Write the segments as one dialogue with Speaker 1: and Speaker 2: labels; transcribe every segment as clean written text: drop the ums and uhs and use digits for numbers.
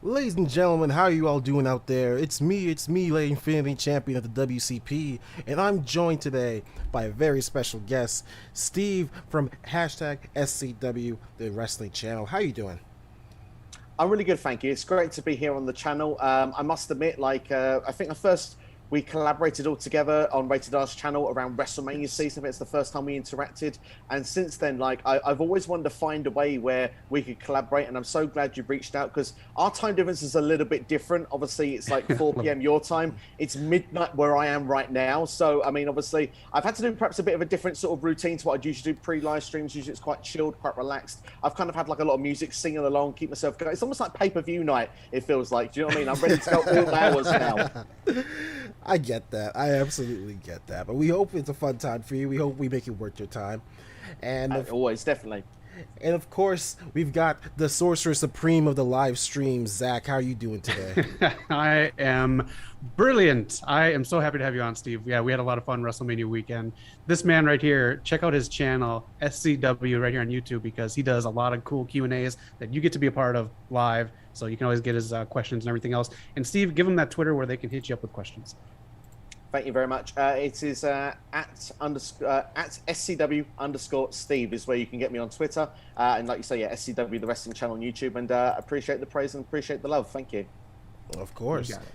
Speaker 1: Ladies and gentlemen, how are you all doing out there? It's me, Lady Infinity Champion of the WCP, and I'm joined today by a very special guest, Steve from hashtag SCW, the wrestling channel. How you doing?
Speaker 2: I'm really good, thank you. It's great to be here on the channel. I must admit, I think we collaborated all together on Rated R's channel around WrestleMania season. It's the first time we interacted, and since then, I've always wanted to find a way where we could collaborate. And I'm so glad you've reached out because our time difference is a little bit different. Obviously, it's like 4 p.m. your time. It's midnight where I am right now. So, I mean, obviously, I've had to do perhaps a bit of a different sort of routine to what I'd usually do pre-live streams. Usually, it's quite chilled, quite relaxed. I've kind of had like a lot of music, singing along, keep myself going. It's almost like pay-per-view night. It feels like. Do you know what I mean? I'm ready to go all hours now.
Speaker 1: I get that. I absolutely get that. But we hope it's a fun time for you. We hope we make it worth your time. And
Speaker 2: Always, definitely.
Speaker 1: and of course, we've got the Sorcerer Supreme of the live stream, Zach. How are you doing today?
Speaker 3: I am brilliant. I am so happy to have you on, Steve. Yeah, we had a lot of fun WrestleMania weekend. This man right here, check out his channel, SCW, right here on YouTube, because he does a lot of cool Q&As that you get to be a part of live. So you can always get his questions and everything else. And Steve, give him that Twitter where they can hit you up with questions.
Speaker 2: Thank you very much. It is at SCW _ Steve is where you can get me on Twitter. And like you say, yeah, SCW, the wrestling channel on YouTube. And appreciate the praise and appreciate the love. Thank you.
Speaker 1: Of course.
Speaker 3: You got it.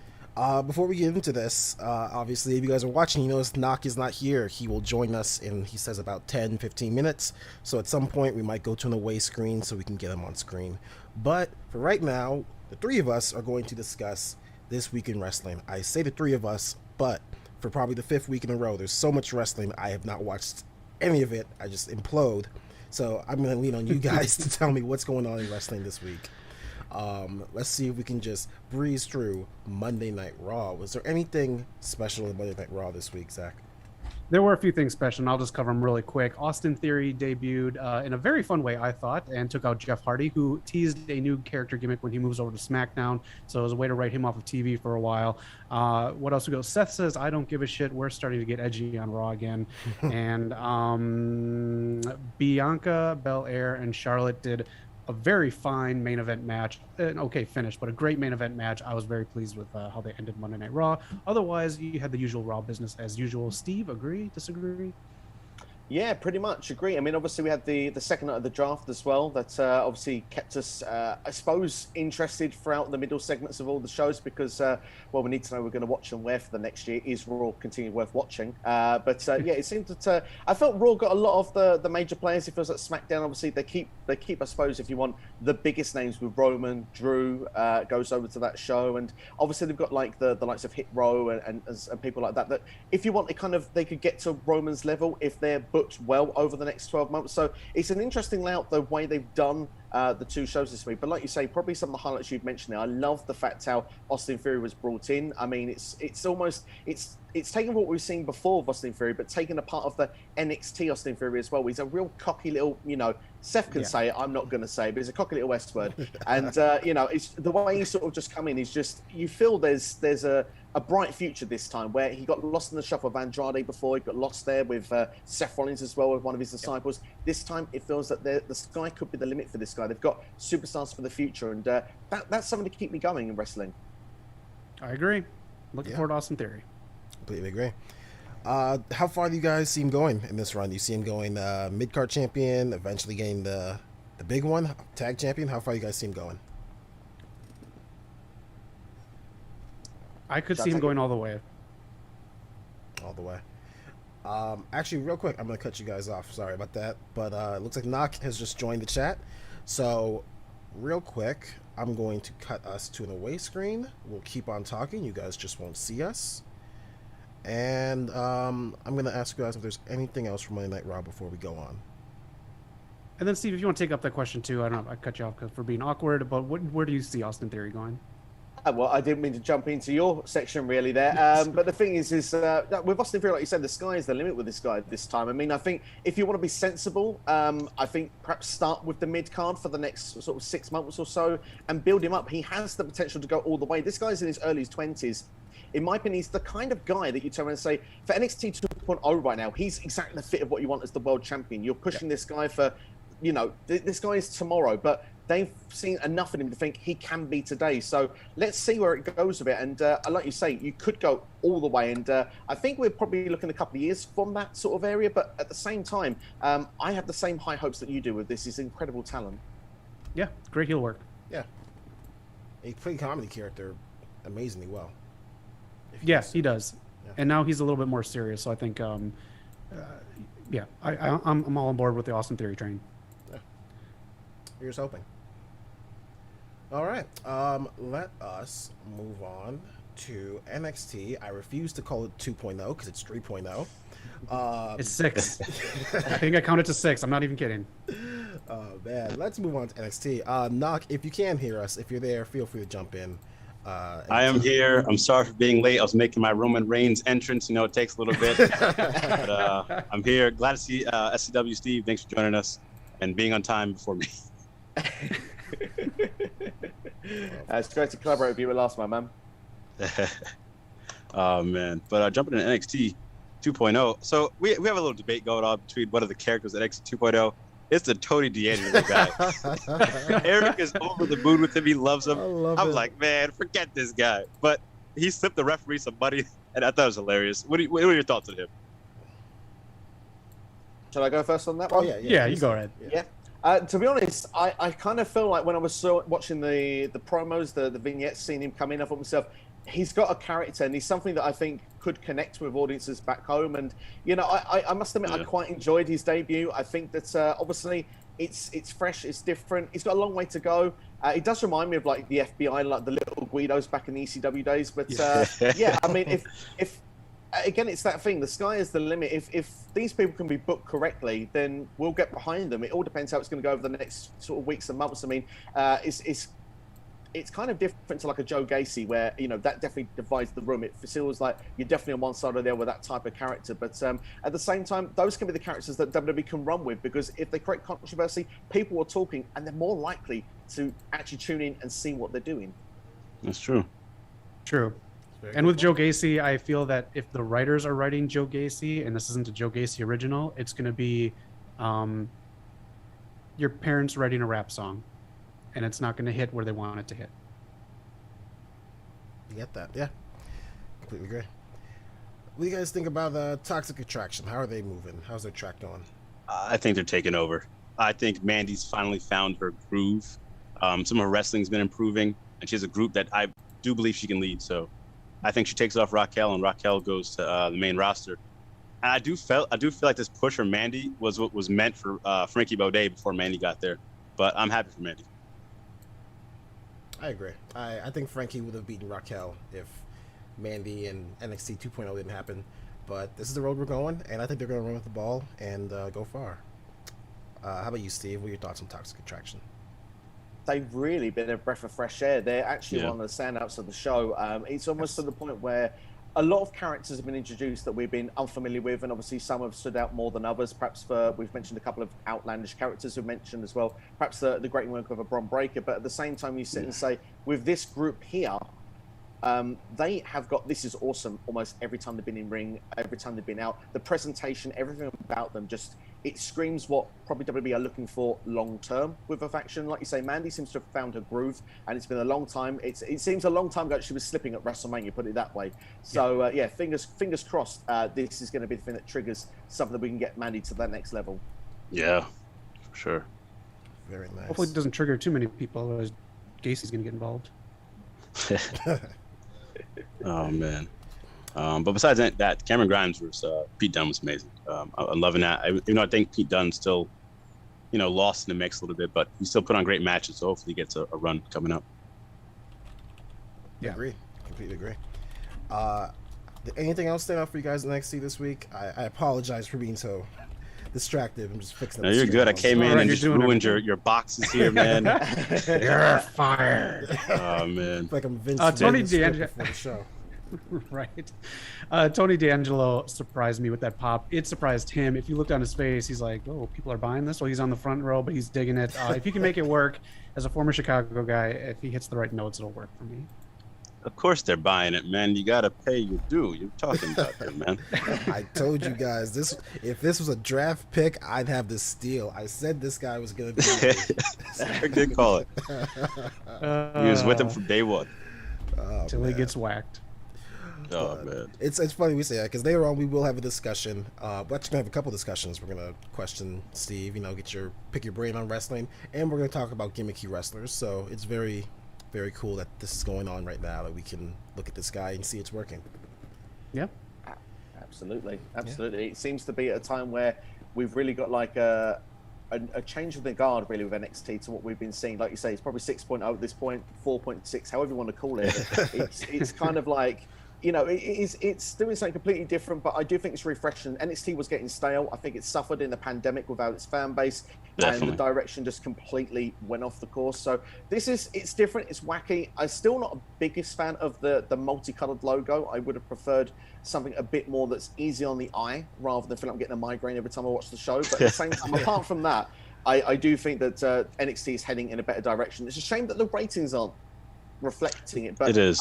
Speaker 1: Before we get into this, obviously, if you guys are watching, you notice Knock is not here. He will join us in, he says, about 10, 15 minutes. So at some point, we might go to an away screen so we can get him on screen. But for right now, the three of us are going to discuss this week in wrestling. I say the three of us, but for probably the fifth week in a row, there's so much wrestling, I have not watched any of it. I just implode. So I'm going to lean on you guys to tell me what's going on in wrestling this week. Let's see if we can just breeze through Monday Night Raw. Was there anything special in Monday Night Raw this week, Zach?
Speaker 3: There were a few things special, and I'll just cover them really quick. Austin Theory debuted in a very fun way, I thought, and took out Jeff Hardy, who teased a new character gimmick when he moves over to SmackDown. So it was a way to write him off of TV for a while. What else we go? Seth says, I don't give a shit. We're starting to get edgy on Raw again. And Bianca Belair and Charlotte did a very fine main event match, an okay finish, but a great main event match. I was very pleased with how they ended Monday Night Raw. Otherwise, you had the usual Raw business as usual. Steve, agree, disagree?
Speaker 2: Yeah, pretty much agree. I mean, obviously we had the second night of the draft as well. That obviously kept us, I suppose, interested throughout the middle segments of all the shows because, well, we need to know we're going to watch and where for the next year. Is Raw continue worth watching? Yeah, it seemed that I felt Raw got a lot of the major players. It feels like SmackDown, obviously, they keep, I suppose, if you want the biggest names with Roman, Drew goes over to that show, and obviously they've got like the likes of Hit Row and people like that. That if you want, they could get to Roman's level if they're booked well over the next 12 months. So it's an interesting layout, the way they've done the two shows this week. But like you say, probably some of the highlights you've mentioned there. I love the fact how Austin Theory was brought in. I mean, it's almost taking what we've seen before of Austin Theory, but taking a part of the NXT Austin Theory as well. He's a real cocky little, Seth can say it, I'm not going to say it, but he's a cocky little S word. And, it's the way he's sort of just come in is just, you feel there's a bright future this time, where he got lost in the shuffle of Andrade before, he got lost there with Seth Rollins as well, with one of his disciples. This time it feels that the sky could be the limit for this guy. They've got superstars for the future, and that's something to keep me going in wrestling.
Speaker 3: I agree. Looking forward to Austin Theory.
Speaker 1: Completely agree. How far do you guys see him going in this run? Do you see him going mid-card champion, eventually getting the big one, tag champion? How far do you guys see him going?
Speaker 3: I could see him going all the way.
Speaker 1: All the way. Actually, real quick, I'm going to cut you guys off. Sorry about that. But it looks like Knock has just joined the chat. So, real quick, I'm going to cut us to an away screen. We'll keep on talking. You guys just won't see us. And I'm going to ask you guys if there's anything else from Monday Night Raw before we go on.
Speaker 3: And then, Steve, if you want to take up that question too, I don't know, I cut you off for being awkward, but where do you see Austin Theory going?
Speaker 2: Well, I didn't mean to jump into your section really there, but the thing is with Austin Theory, like you said, the sky is the limit with this guy this time. I mean, I think if you want to be sensible, I think perhaps start with the mid card for the next sort of 6 months or so and build him up. He has the potential to go all the way. This guy's in his early 20s. In my opinion, he's the kind of guy that you turn around and say, for NXT 2.0 right now, he's exactly the fit of what you want as the world champion. You're pushing this guy for you know, this guy is tomorrow, but they've seen enough in him to think he can be today. So let's see where it goes a bit. And like you say, you could go all the way. And I think we're probably looking a couple of years from that sort of area. But at the same time, I have the same high hopes that you do with this. He's incredible talent.
Speaker 3: Yeah, great heel work.
Speaker 1: Yeah. He played comedy character amazingly well.
Speaker 3: Yes, he does.
Speaker 1: Yeah.
Speaker 3: And now he's a little bit more serious. So I think, yeah, I'm all on board with the Austin Theory train.
Speaker 1: Yeah. Here's hoping. All right. Let us move on to NXT. I refuse to call it 2.0 because it's 3.0.
Speaker 3: It's 6. I think I counted to 6. I'm not even kidding.
Speaker 1: Oh, man. Let's move on to NXT. Knock, if you can hear us, if you're there, feel free to jump in.
Speaker 4: I am here. I'm sorry for being late. I was making my Roman Reigns entrance. You know, it takes a little bit. But I'm here. Glad to see SCW Steve. Thanks for joining us and being on time before me.
Speaker 2: It's great to collaborate with you at last, my man.
Speaker 4: Oh, man. But jumping into NXT 2.0. So we have a little debate going on between one of the characters at NXT 2.0. It's the Tony D'Angelo guy. Eric is over the moon with him. He loves him. I'm like, man, forget this guy. But he slipped the referee some money, and I thought it was hilarious. What are your thoughts on him?
Speaker 2: Shall I go first on that
Speaker 1: Oh,
Speaker 2: one?
Speaker 3: Yeah, you go ahead.
Speaker 2: Yeah. To be honest, I kind of feel like when I was watching the promos, the vignettes, seeing him come in, I thought to myself, he's got a character and he's something that I think could connect with audiences back home. And, you know, I must admit, I quite enjoyed his debut. I think that obviously it's fresh, it's different. He's got a long way to go. It does remind me of like the FBI, like the little Guidos back in the ECW days. But yeah, I mean, if again, it's that thing. The sky is the limit. If these people can be booked correctly, then we'll get behind them. It all depends how it's going to go over the next sort of weeks and months. I mean, it's kind of different to like a Joe Gacy, where, you know, that definitely divides the room. It feels like you're definitely on one side or the other with that type of character. But at the same time, those can be the characters that WWE can run with, because if they create controversy, people are talking and they're more likely to actually tune in and see what they're doing.
Speaker 4: That's true.
Speaker 3: True. And with Joe Gacy, I feel that if the writers are writing Joe Gacy, and this isn't a Joe Gacy original, it's going to be your parents writing a rap song, and it's not going to hit where they want it to hit.
Speaker 1: You get that? Yeah. Completely agree. What do you guys think about Toxic Attraction? How are they moving? How's their track going?
Speaker 4: I think they're taking over. I think Mandy's finally found her groove. Some of her wrestling's been improving, and she has a group that I do believe she can lead. So I think she takes off Raquel, and Raquel goes to the main roster. And I do feel like this push for Mandy was what was meant for Frankie Baudet before Mandy got there. But I'm happy for Mandy.
Speaker 1: I agree. I think Frankie would have beaten Raquel if Mandy and NXT 2.0 didn't happen. But this is the road we're going, and I think they're going to run with the ball and go far. How about you, Steve? What are your thoughts on Toxic Attraction?
Speaker 2: They've really been a breath of fresh air. They're actually one of the standouts of the show. It's almost to the point where a lot of characters have been introduced that we've been unfamiliar with, and obviously some have stood out more than others. Perhaps we've mentioned a couple of outlandish characters we've mentioned as well. Perhaps the great work of a Bron Breakker, but at the same time you sit and say, with this group here, they have got, this is awesome almost every time they've been in ring, every time they've been out. The presentation, everything about them, just, it screams what probably WWE are looking for long term with a faction. Like you say, Mandy seems to have found her groove, and it's been a long time. It seems a long time ago she was slipping at WrestleMania, put it that way. So yeah, fingers crossed. This is going to be the thing that triggers something that we can get Mandy to that next level.
Speaker 4: Yeah, for sure.
Speaker 1: Very nice.
Speaker 3: Hopefully it doesn't trigger too many people, otherwise Gacy's going to get involved.
Speaker 4: Oh man. But besides that, Cameron Grimes versus Pete Dunne was amazing. I'm loving that. Even though I think Pete Dunne still, lost in the mix a little bit, but he still put on great matches. So hopefully he gets a run coming up.
Speaker 1: Yeah, agree. Completely agree. Anything else stand out for you guys in NXT this week? I apologize for being so distracted. I'm just fixing.
Speaker 4: No, you're good. I came in and just ruined your boxes here, man.
Speaker 3: You're fired.
Speaker 4: Oh man.
Speaker 1: It's like I'm Vince
Speaker 3: Tony
Speaker 1: D'Angelo before the show.
Speaker 3: Right. Tony D'Angelo surprised me with that pop. It surprised him. If you looked on his face, he's like, oh, people are buying this? Well, he's on the front row, but he's digging it. If he can make it work, as a former Chicago guy, if he hits the right notes, it'll work for me.
Speaker 4: Of course they're buying it, man. You gotta pay your due. You're talking about it, man.
Speaker 1: I told you guys if this was a draft pick, I'd have this steal. I said this guy was gonna be.
Speaker 4: Good call it. He was with him from day one.
Speaker 1: Oh,
Speaker 3: Till
Speaker 1: man.
Speaker 3: he gets whacked.
Speaker 4: Oh man.
Speaker 1: It's funny we say that because later on we will have a discussion. We're actually gonna have a couple discussions. We're gonna question Steve, pick your brain on wrestling, and we're gonna talk about gimmicky wrestlers. So it's very, very cool that this is going on right now. That we can look at this guy and see it's working.
Speaker 3: Yeah.
Speaker 2: Absolutely. It seems to be at a time where we've really got like a change of the guard really with NXT to what we've been seeing. Like you say, it's probably 6.0 at this point, 4.6, however you want to call it. It's kind of like, it's doing something completely different, but I do think it's refreshing. NXT was getting stale. I think it suffered in the pandemic without its fan base.
Speaker 4: Definitely.
Speaker 2: And the direction just completely went off the course. So it's different, it's wacky. I'm still not a biggest fan of the multicolored logo. I would have preferred something a bit more that's easy on the eye rather than feel like I'm getting a migraine every time I watch the show. But at the same time, apart from that, I do think that NXT is heading in a better direction. It's a shame that the ratings aren't reflecting it, but
Speaker 4: it is.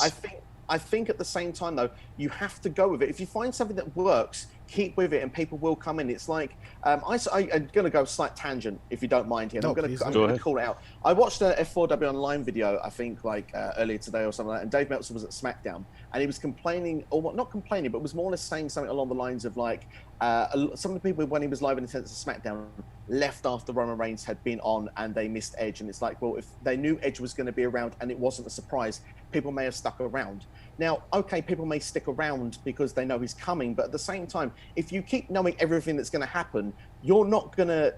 Speaker 2: I think at the same time, though, you have to go with it. If you find something that works, keep with it, and people will come in. It's like I'm going to go a slight tangent, if you don't mind here.
Speaker 1: No,
Speaker 2: I'm going
Speaker 1: please
Speaker 2: to call it out. I watched a F4W Online video, I think, earlier today or something like that, and Dave Meltzer was at Smackdown, and he was complaining, or not complaining, but was more or less saying something along the lines of some of the people when he was live in attendance at Smackdown left after Roman Reigns had been on and they missed Edge, and it's like, well, if they knew Edge was going to be around and it wasn't a surprise, people may have stuck around. Now, okay, people may stick around because they know he's coming, but at the same time, if you keep knowing everything that's going to happen, you're not going to,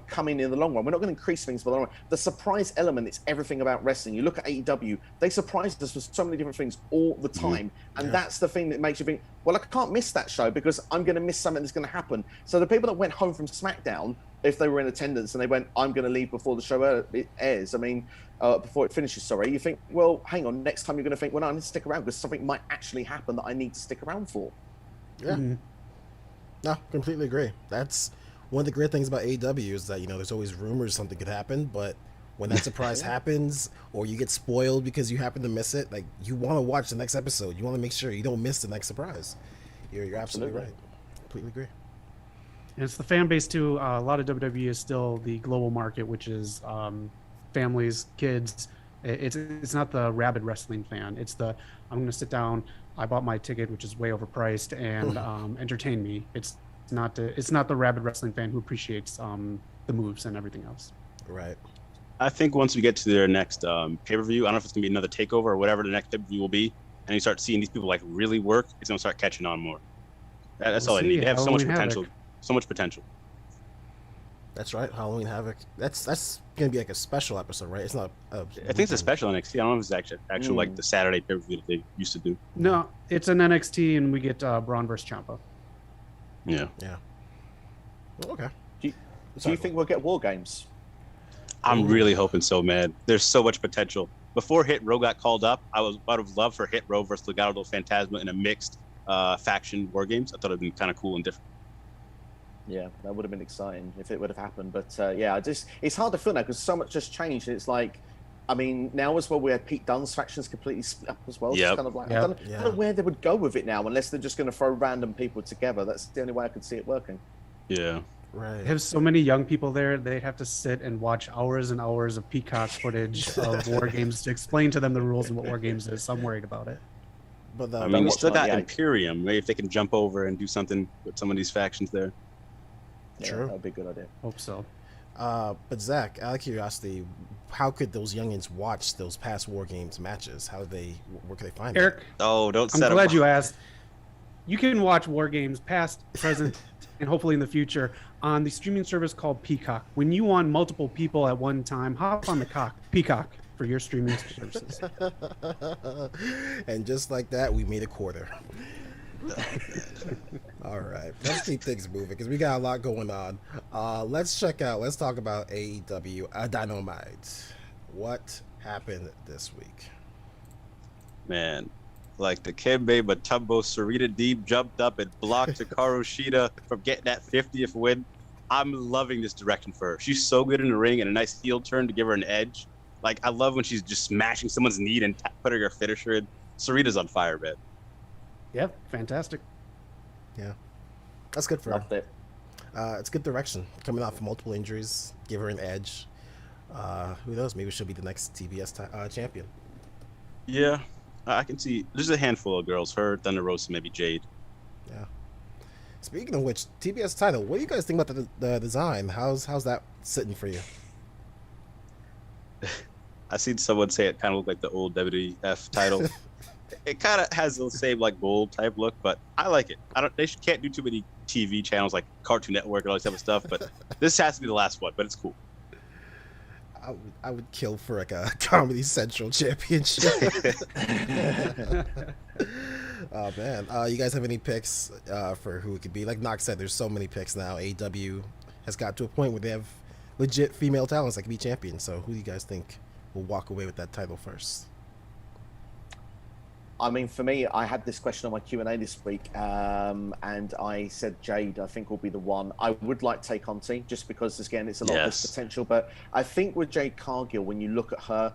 Speaker 2: come in the long run. We're not going to increase things for the long run. The surprise element is everything about wrestling. You look at AEW, they surprised us with so many different things all the time. And that's the thing that makes you think, well, I can't miss that show because I'm going to miss something that's going to happen. So the people that went home from Smackdown, if they were in attendance and they went, I'm going to leave before the show airs, before it finishes, sorry, you think, well, hang on, next time you're going to think, well, no, I need to stick around because something might actually happen that I need to stick around for.
Speaker 1: Yeah.
Speaker 3: Mm-hmm.
Speaker 1: No, completely agree. That's one of the great things about AEW is that, there's always rumors something could happen, but when that surprise happens or you get spoiled because you happen to miss it, like, you want to watch the next episode. You want to make sure you don't miss the next surprise. You're absolutely right. Completely agree.
Speaker 3: And it's the fan base too. A lot of WWE is still the global market, which is families, kids. It's not the rabid wrestling fan. It's the I'm going to sit down. I bought my ticket, which is way overpriced, and entertain me. It's not the rabid wrestling fan who appreciates the moves and everything else.
Speaker 1: Right.
Speaker 4: I think once we get to their next pay-per-view, I don't know if it's gonna be another takeover or whatever the next pay-per-view will be, and you start seeing these people really work, it's gonna start catching on more. That's all I need. They have so much potential. So much potential.
Speaker 1: That's right. Halloween Havoc. That's gonna be like a special episode, right? It's not.
Speaker 4: I think it's a special NXT. I don't know if it's actual like the Saturday pay-per-view that they used to do.
Speaker 3: No, it's an NXT, and we get Braun versus Ciampa.
Speaker 4: Yeah.
Speaker 1: Yeah. Okay.
Speaker 2: Do you think we'll get War Games?
Speaker 4: I'm really hoping so, man. There's so much potential. Before Hit Row got called up, I would have loved for Hit Row versus Legado del Fantasma in a mixed faction War Games. I thought it'd been kind of cool and different.
Speaker 2: Yeah, that would have been exciting if it would have happened. But it's hard to feel now because so much has changed. It's like, now as well, we had Pete Dunne's factions completely split up as well.
Speaker 4: Yep.
Speaker 2: It's kind of like, I don't know where they would go with it now unless they're just going to throw random people together. That's the only way I could see it working.
Speaker 4: Yeah.
Speaker 1: Right.
Speaker 3: They have so many young people there. They'd have to sit and watch hours and hours of Peacock footage of War Games to explain to them the rules and what War Games is. So I'm worried about it.
Speaker 1: But
Speaker 4: we still got Imperium. Maybe if they can jump over and do something with some of these factions there.
Speaker 1: True.
Speaker 2: That would be a good idea.
Speaker 3: Hope so.
Speaker 1: But Zach, out of curiosity, how could those youngins watch those past War Games matches? Where could they find
Speaker 3: Eric?
Speaker 4: Oh, don't
Speaker 3: I'm
Speaker 4: set
Speaker 3: glad
Speaker 4: up.
Speaker 3: you asked. You can watch War Games past, present, and hopefully in the future on the streaming service called Peacock. When you want multiple people at one time, hop on the Peacock for your streaming services.
Speaker 1: And just like that, we made a quarter. All right, let's keep things moving because we got a lot going on. Let's talk about AEW Dynamite. What happened this week?
Speaker 4: Man, like the Kembe Mutombo Sarita Deeb jumped up and blocked Hikaru Shida from getting that 50th win. I'm loving this direction for her. She's so good in the ring and a nice heel turn to give her an edge. Like, I love when she's just smashing someone's knee and putting her finisher in. Sarita's on fire, man.
Speaker 3: Yeah, fantastic.
Speaker 1: Yeah, that's good for her.
Speaker 2: Loved it.
Speaker 1: It's good direction. Coming off multiple injuries, give her an edge. Who knows? Maybe she'll be the next TBS champion.
Speaker 4: Yeah, I can see. There's a handful of girls. Her, Thunder Rosa, maybe Jade.
Speaker 1: Yeah. Speaking of which, TBS title. What do you guys think about the design? How's that sitting for you?
Speaker 4: I seen someone say it kind of looked like the old WWF title. It kind of has the same like gold type look, but I like it. Can't do too many TV channels like Cartoon Network and all that type of stuff. But this has to be the last one. But it's cool.
Speaker 1: I would kill for like a Comedy Central championship. Oh man, you guys have any picks for who it could be? Like Knox said, there's so many picks now. AEW has got to a point where they have legit female talents that can be champions. So who do you guys think will walk away with that title first?
Speaker 2: I mean, for me, I had this question on my Q&A this week, and I said Jade, I think, will be the one. I would like to take Conti, just because, again, it's a lot of this potential. But I think with Jade Cargill, when you look at her,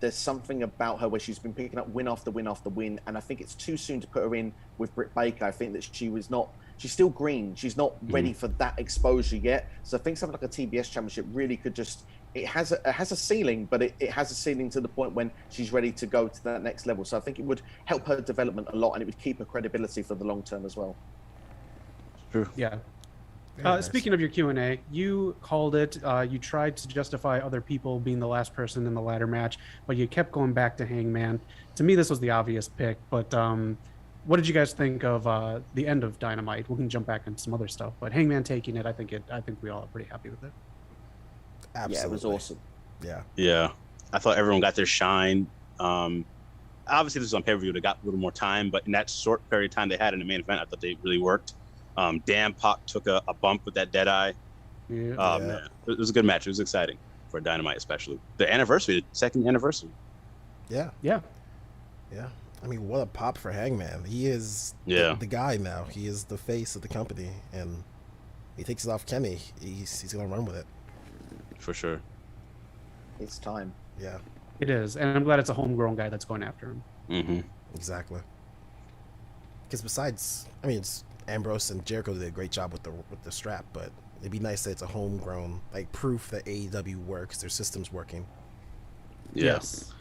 Speaker 2: there's something about her where she's been picking up win after win after win, and I think it's too soon to put her in with Britt Baker. I think that she's still green. She's not ready for that exposure yet. So I think something like a TBS championship really could just... It has a ceiling, but it has a ceiling to the point when she's ready to go to that next level. So I think it would help her development a lot, and it would keep her credibility for the long term as well.
Speaker 4: True.
Speaker 3: Yeah.
Speaker 1: Nice.
Speaker 3: Speaking of your Q&A, you called it. You tried to justify other people being the last person in the ladder match, but you kept going back to Hangman. To me, this was the obvious pick, but what did you guys think of the end of Dynamite? We can jump back into some other stuff, but Hangman taking it, I think we all are pretty happy with it.
Speaker 1: Absolutely.
Speaker 2: Yeah, it was awesome.
Speaker 4: Yeah. I thought everyone got their shine. Obviously, this was on pay-per-view. They got a little more time, but in that short period of time they had in the main event, I thought they really worked. Dan Pac took a bump with that dead eye. Man, it was a good match. It was exciting for Dynamite, especially the anniversary, the second anniversary.
Speaker 1: Yeah. I mean, what a pop for Hangman. He is the guy now. He is the face of the company, and he takes it off Kenny. He's gonna run with it.
Speaker 4: For sure.
Speaker 2: It's time.
Speaker 1: Yeah.
Speaker 3: It is, and I'm glad it's a homegrown guy that's going after him.
Speaker 4: Mm-hmm.
Speaker 1: Exactly. Because besides, I mean, it's Ambrose and Jericho did a great job with the strap, but it'd be nice that it's a homegrown, like proof that AEW works, their system's working.
Speaker 3: Yes.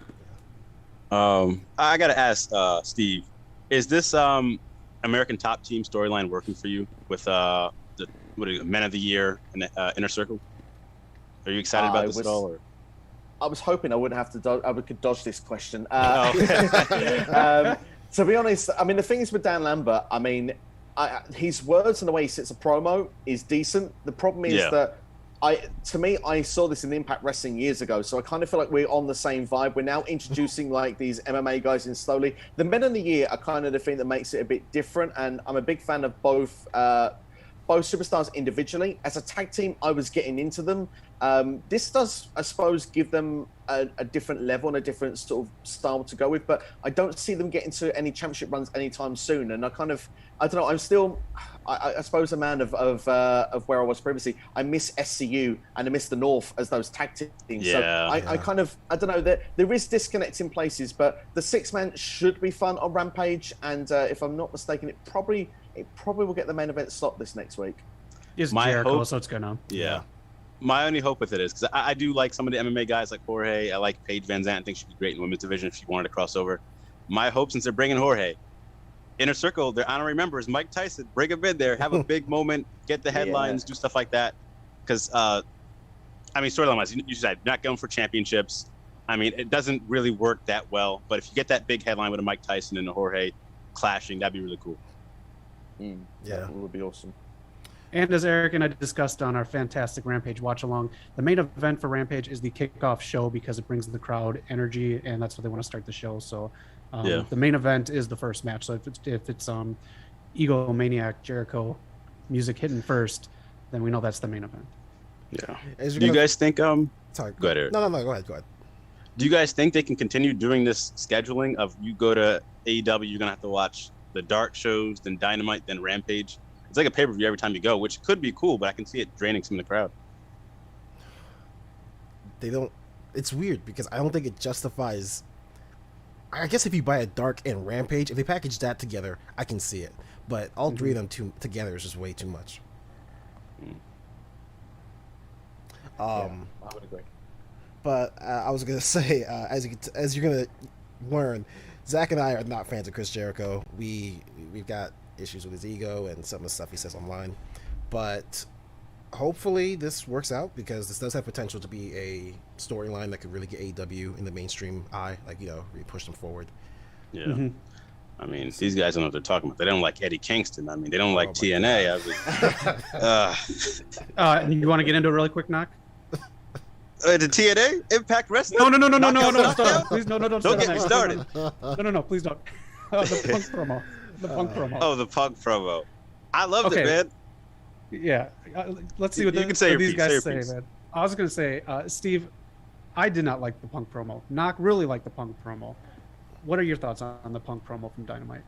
Speaker 4: I gotta ask Steve, is this American Top Team storyline working for you with the Men of the Year and Inner Circle? Are you excited about this at all? Or?
Speaker 2: I was hoping I wouldn't have to. Could dodge this question. To be honest, I mean, the thing is with Dan Lambert, I mean, his words and the way he sets a promo is decent. The problem is that I saw this in Impact Wrestling years ago, so I kind of feel like we're on the same vibe. We're now introducing like these MMA guys in slowly. The Men of the Year are kind of the thing that makes it a bit different, and I'm a big fan of both superstars individually. As a tag team, I was getting into them. This does, I suppose, give them a different level and a different sort of style to go with, but I don't see them getting to any championship runs anytime soon. And I don't know, I'm still, I suppose, a man of where I was previously. I miss SCU and I miss the North as those tag teams. So I kind of, I don't know, there is disconnect in places, but the 6-man should be fun on Rampage. And if I'm not mistaken, it probably will get the main event slot this next week.
Speaker 3: It's
Speaker 4: My
Speaker 3: Jericho,
Speaker 4: hope-
Speaker 3: so it's gonna.
Speaker 4: Yeah. My only hope with it is because I do like some of the MMA guys like Jorge. I like Paige Van Zandt. I think she'd be great in the women's division if she wanted to cross over. My hope, since they're bringing Jorge, Inner Circle, their honorary members, Mike Tyson, bring him in there, have a big moment, get the headlines, do stuff like that. Because, I mean, storyline-wise, you said not going for championships. I mean, it doesn't really work that well. But if you get that big headline with a Mike Tyson and a Jorge clashing, that'd be really cool.
Speaker 2: Yeah, that would be awesome.
Speaker 3: And as Eric and I discussed on our fantastic Rampage watch along, the main event for Rampage is the kickoff show because it brings the crowd energy, and that's what they want to start the show. So the main event is the first match. So if it's Egomaniac Jericho music hitting first, then we know that's the main event.
Speaker 4: Yeah. Do you guys think?
Speaker 1: Sorry.
Speaker 4: Go ahead, Eric.
Speaker 1: No. Go ahead.
Speaker 4: Do you guys think they can continue doing this scheduling of you go to AEW, you're gonna have to watch the dark shows, then Dynamite, then Rampage? It's like a pay-per-view every time you go, which could be cool, but I can see it draining some of the crowd.
Speaker 1: They don't. It's weird because I don't think it justifies. I guess if you buy a Dark and Rampage, if they package that together, I can see it. But all three of them together is just way too much.
Speaker 2: I would agree.
Speaker 1: But I was gonna say, as you're gonna learn, Zach and I are not fans of Chris Jericho. We've got issues with his ego and some of the stuff he says online. But hopefully this works out, because this does have potential to be a storyline that could really get AEW in the mainstream eye, like, you know, really push them forward.
Speaker 4: Yeah. I mean, these guys don't know what they're talking about. They don't like Eddie Kingston. I mean, they don't like TNA.
Speaker 3: You want to get into a really quick knock?
Speaker 4: The TNA Impact Wrestling?
Speaker 3: No, don't
Speaker 4: Knockdown?
Speaker 3: start. Please, no, don't
Speaker 4: Don't get me started.
Speaker 3: No, please don't. The punk promo. The punk promo.
Speaker 4: Oh, the punk promo. I loved it, man.
Speaker 3: Yeah. Let's see what
Speaker 4: You can say your
Speaker 3: these
Speaker 4: piece,
Speaker 3: guys
Speaker 4: say your
Speaker 3: say,
Speaker 4: piece.
Speaker 3: man. I was going to say, Steve, I did not like the punk promo. Knock really liked the punk promo. What are your thoughts on the punk promo from Dynamite?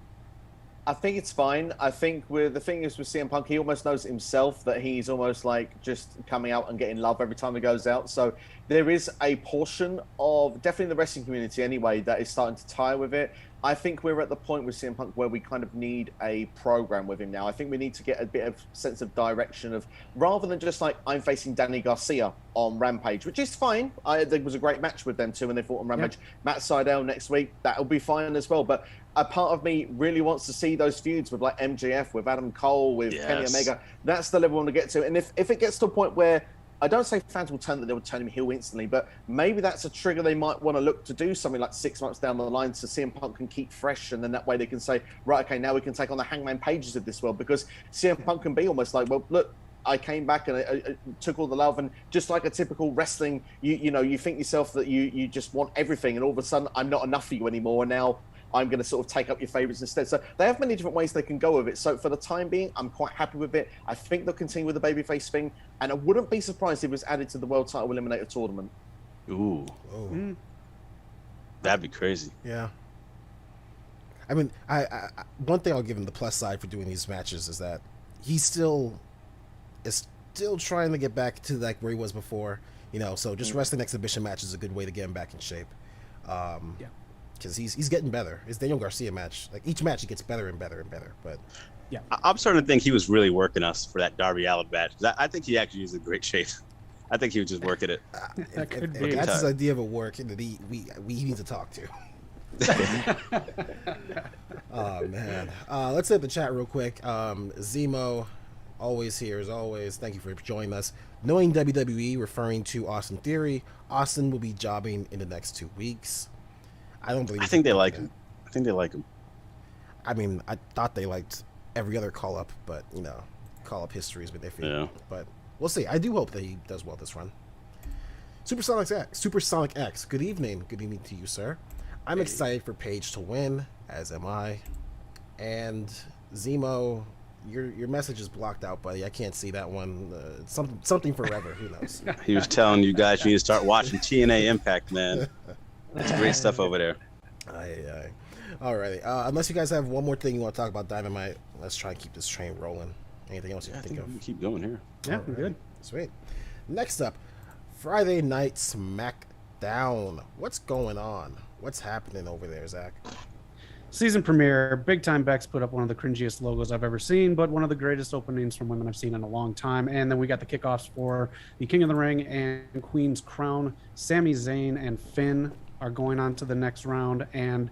Speaker 2: I think it's fine. I think the thing is with CM Punk, he almost knows himself that he's almost like just coming out and getting love every time he goes out. So there is a portion of, definitely the wrestling community anyway, that is starting to tie with it. I think we're at the point with CM Punk where we kind of need a program with him now. I think we need to get a bit of sense of direction of, rather than just like, I'm facing Danny Garcia on Rampage, which is fine. I think it was a great match with them too when they fought on Rampage. Yeah. Matt Sydal next week, that'll be fine as well. But a part of me really wants to see those feuds with like MJF, with Adam Cole, with Kenny Omega. That's the level I want to get to. And if it gets to a point where, I don't say fans will turn that they will turn him heel instantly, but maybe that's a trigger they might want to look to do something like 6 months down the line, so CM Punk can keep fresh, and then that way they can say, right, okay, now we can take on the Hangman Pages of this world, because CM Punk can be almost like, well, look, I came back and I took all the love, and just like a typical wrestling, you know, you think yourself that you just want everything, and all of a sudden I'm not enough for you anymore, and now I'm going to sort of take up your favorites instead. So they have many different ways they can go with it. So for the time being, I'm quite happy with it. I think they'll continue with the babyface thing, and I wouldn't be surprised if it was added to the World Title Eliminator tournament.
Speaker 4: Ooh. That'd be crazy.
Speaker 1: Yeah. I mean, I one thing I'll give him the plus side for doing these matches is that he still trying to get back to like where he was before, you know. So just wrestling exhibition match is a good way to get him back in shape. Because he's getting better. His Daniel Garcia match, like each match, he gets better and better and better. But
Speaker 3: yeah,
Speaker 4: I'm starting to think he was really working us for that Darby Allin match. I think he actually is in great shape. I think he was just working it.
Speaker 1: If that's his idea of a work that we need to talk to. Oh man, let's hit the chat real quick. Zemo, always here as always. Thank you for joining us. Knowing WWE, referring to Austin Theory. Austin will be jobbing in the next 2 weeks. I don't believe.
Speaker 4: I think they like him. I think they like him.
Speaker 1: I mean, I thought they liked every other call up, but you know, call up history has been iffy. Yeah. But we'll see. I do hope that he does well this run. Supersonic X. Good evening. Good evening to you, sir. I'm excited for Paige to win, as am I. And Zemo, your message is blocked out, buddy. I can't see that one. Something forever. Who knows?
Speaker 4: He was telling you guys you need to start watching TNA Impact, man. That's great stuff over there.
Speaker 1: Aye. Alrighty. Unless you guys have one more thing you want to talk about Dynamite, let's try and keep this train rolling. Anything else you can think of?
Speaker 4: We can keep going here.
Speaker 3: Yeah, we're good.
Speaker 1: Sweet. Next up, Friday Night Smackdown. What's going on? What's happening over there, Zach?
Speaker 3: Season premiere. Big Time Bex put up one of the cringiest logos I've ever seen, but one of the greatest openings from women I've seen in a long time. And then we got the kickoffs for the King of the Ring and Queen's Crown. Sami Zayn and Finn are going on to the next round, and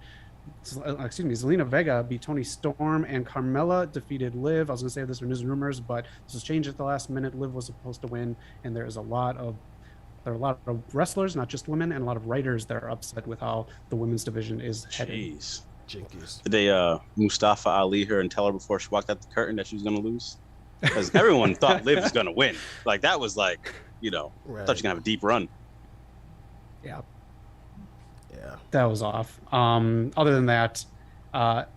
Speaker 3: Zelina Vega beat Toni Storm, and Carmella defeated Liv. I was going to say this for news and rumors, but this was changed at the last minute. Liv was supposed to win, and there are a lot of wrestlers, not just women, and a lot of writers that are upset with how the women's division is headed.
Speaker 4: Jeez.
Speaker 1: Jinkies.
Speaker 4: Did they Mustafa Ali her and tell her before she walked out the curtain that she was going to lose? Because everyone thought Liv was going to win. Like, that was like, you know,
Speaker 1: right.
Speaker 4: I thought she was going to have a deep run.
Speaker 3: Yeah.
Speaker 1: Yeah.
Speaker 3: That was off. Other than that,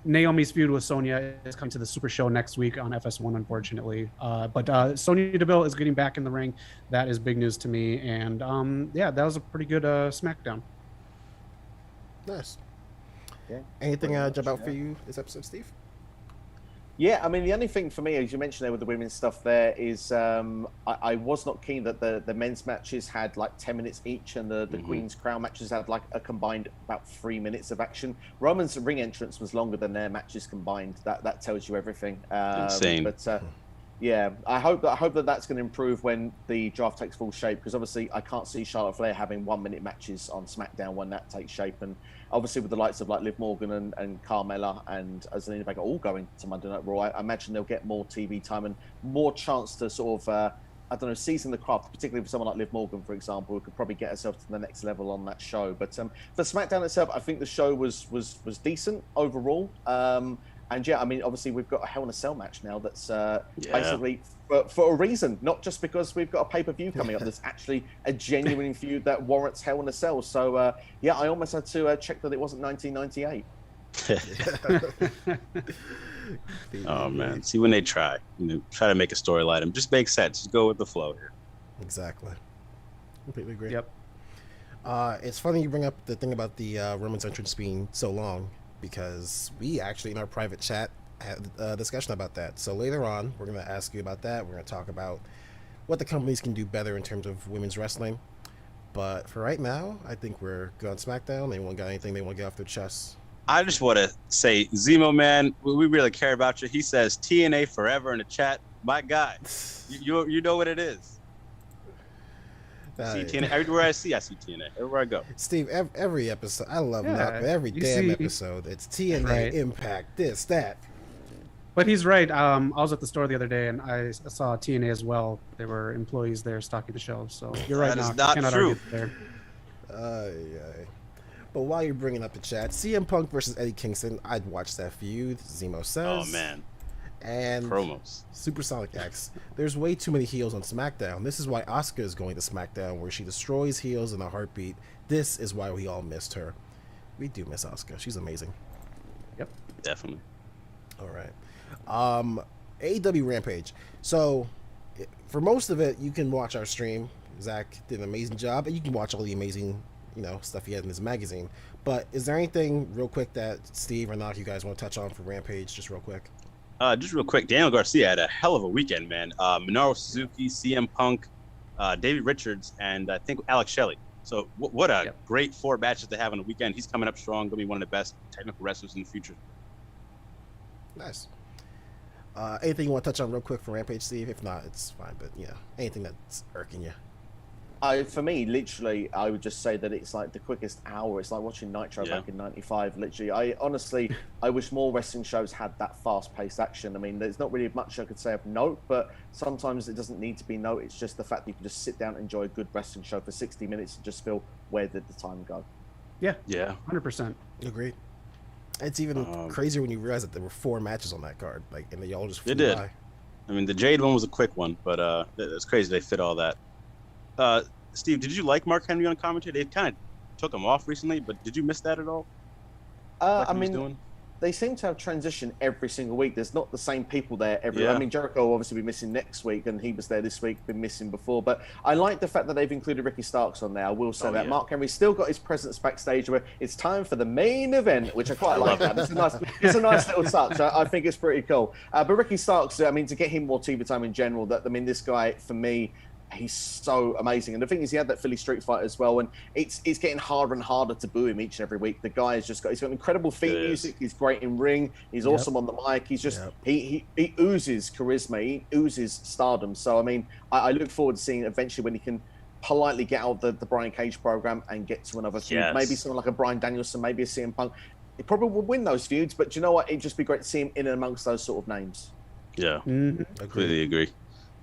Speaker 3: Naomi's feud with Sonya is coming to the Super Show next week on FS1, unfortunately. But Sonya Deville is getting back in the ring. That is big news to me. And yeah, that was a pretty good SmackDown.
Speaker 1: Nice.
Speaker 2: Yeah.
Speaker 1: Anything jump out for you this episode, Steve?
Speaker 2: Yeah, I mean, the only thing for me, as you mentioned there with the women's stuff there, is I was not keen that the men's matches had like 10 minutes each, and the Queen's Crown matches had like a combined about 3 minutes of action. Roman's ring entrance was longer than their matches combined. That tells you everything.
Speaker 4: Insane.
Speaker 2: But yeah, I hope that that's going to improve when the draft takes full shape, because obviously I can't see Charlotte Flair having 1 minute matches on SmackDown when that takes shape, and obviously with the likes of like Liv Morgan and Carmella and Zelina Vega all going to Monday Night Raw, I imagine they'll get more TV time and more chance to sort of I don't know, season the craft, particularly for someone like Liv Morgan, for example, who could probably get herself to the next level on that show. But for SmackDown itself, I think the show was decent overall. And yeah, I mean, obviously we've got a Hell in a Cell match now that's basically for a reason, not just because we've got a pay-per-view coming up. There's actually a genuine feud that warrants Hell in a Cell. So yeah, I almost had to check that it wasn't 1998.
Speaker 4: Oh man, see when they try to make a storyline, it just makes sense. Just go with the flow here.
Speaker 1: Exactly. Completely agree.
Speaker 3: Yep.
Speaker 1: It's funny you bring up the thing about the Roman's entrance being so long, because we actually in our private chat had a discussion about that. So later on, we're going to ask you about that. We're going to talk about what the companies can do better in terms of women's wrestling. But for right now, I think we're good on SmackDown. Anyone got anything they want to get off their chests?
Speaker 4: I just want to say, Zemo, man, we really care about you. He says TNA forever in the chat. My guy, you know what it is. See TNA everywhere I see TNA. Everywhere I go.
Speaker 1: Steve, every episode, I love Knock, but every damn episode, it's TNA, right. Impact, this, that.
Speaker 3: But he's right. I was at the store the other day, and I saw TNA as well. There were employees there stocking the shelves. So you're right,
Speaker 4: Knock. That is not true.
Speaker 3: There.
Speaker 1: But while you're bringing up the chat, CM Punk versus Eddie Kingston, I'd watch that feud. Zemo says.
Speaker 4: Oh man.
Speaker 1: And
Speaker 4: promos.
Speaker 1: Supersonic X. There's way too many heels on SmackDown. This is why Asuka is going to SmackDown, where she destroys heels in a heartbeat. This is why we all missed her. We do miss Asuka. She's amazing.
Speaker 3: Yep.
Speaker 4: Definitely.
Speaker 1: All right. AEW Rampage. So, for most of it, you can watch our stream. Zach did an amazing job, and you can watch all the amazing, stuff he had in his magazine. But is there anything real quick that Steve or Knock you guys want to touch on for Rampage, just real quick?
Speaker 4: Just real quick, Daniel Garcia had a hell of a weekend, man. Minoru Suzuki, CM Punk, David Richards, and I think Alex Shelley. So what a great 4 matches to have on the weekend. He's coming up strong, going to be one of the best technical wrestlers in the future.
Speaker 1: Nice. Anything you want to touch on real quick for Rampage, Steve? If not, it's fine. But, anything that's irking you.
Speaker 2: For me, literally, I would just say that it's like the quickest hour. It's like watching Nitro back in '95. Literally, I wish more wrestling shows had that fast-paced action. I mean, there's not really much I could say of note, but sometimes it doesn't need to be note. It's just the fact that you can just sit down and enjoy a good wrestling show for 60 minutes and just feel, where did the time go?
Speaker 3: Yeah,
Speaker 1: 100%. Agreed. It's even crazier when you realize that there were 4 matches on that card, and they all just flew by.
Speaker 4: I mean, the Jade one was a quick one, but it's crazy they fit all that. Steve, did you like Mark Henry on commentary? They kind of took him off recently, but did you miss that at all?
Speaker 2: I mean, they seem to have transitioned every single week. There's not the same people there every week. I mean, Jericho will obviously be missing next week, and he was there this week, been missing before. But I like the fact that they've included Ricky Starks on there. I will say that. Yeah. Mark Henry's still got his presence backstage where it's time for the main event, which I quite like that. It's a nice little touch. I think it's pretty cool. But Ricky Starks, I mean, to get him more TV time in general, this guy, for me, he's so amazing. And the thing is, he had that Philly Street Fight as well, and it's getting harder and harder to boo him each and every week. The guy has he's got incredible theme music. He's great in ring. He's awesome on the mic. He's just he oozes charisma. He oozes stardom. So I mean, I look forward to seeing eventually when he can politely get out of the Brian Cage program and get to another feud. Maybe someone like a Bryan Danielson, maybe a CM Punk. He probably would win those feuds, but you know what? It'd just be great to see him in and amongst those sort of names.
Speaker 4: Yeah, completely agree.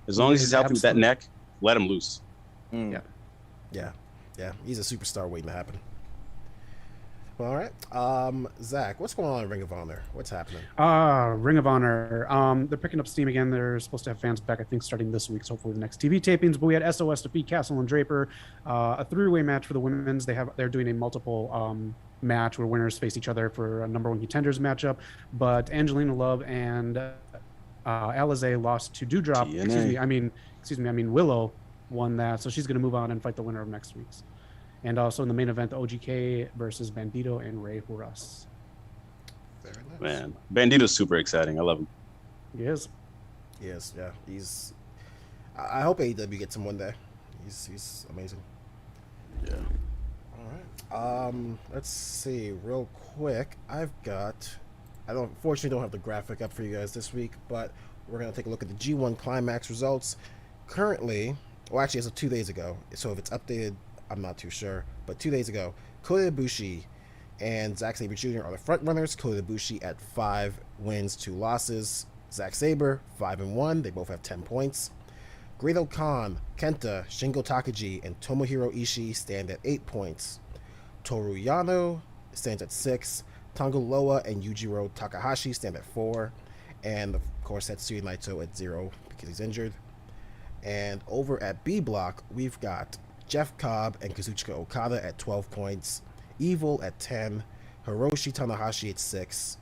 Speaker 4: As long as he's helping with that neck, let him loose.
Speaker 1: Yeah. He's a superstar waiting to happen. Well, all right. Zach, what's going on in Ring of Honor? What's happening?
Speaker 3: Ring of Honor. They're picking up steam again. They're supposed to have fans back, I think, starting this week. So hopefully the next TV tapings. But we had SOS defeat Castle and Draper. A 3-way match for the women's. They're doing a multiple match where winners face each other for a number 1 contenders matchup. But Angelina Love and Alizé lost to Doudrop. Excuse me, Willow won that, so she's going to move on and fight the winner of next week's. And also in the main event, the OGK versus Bandito and Rey Horas.
Speaker 4: Very nice. Man, Bandito's super exciting. I love him.
Speaker 3: He is.
Speaker 1: Yes, yeah. He's. I hope AEW gets him one day. He's amazing.
Speaker 4: Yeah.
Speaker 1: All right. Let's see real quick. I unfortunately don't have the graphic up for you guys this week, but we're gonna take a look at the G1 Climax results. Currently, well, actually, as of 2 days ago. So if it's updated, I'm not too sure. But 2 days ago, Kota Ibushi and Zack Sabre Jr. are the front runners. Kota Ibushi at 5 wins, 2 losses. Zack Sabre 5-1. They both have 10 points. Great Khan, Kenta, Shingo Takagi, and Tomohiro Ishii stand at 8 points. Toru Yano stands at 6. Tonga Loa and Yujiro Takahashi stand at 4. And, of course, Tetsuya Naito at 0 because he's injured. And over at B Block, we've got Jeff Cobb and Kazuchika Okada at 12 points. Evil at 10. Hiroshi Tanahashi at 6.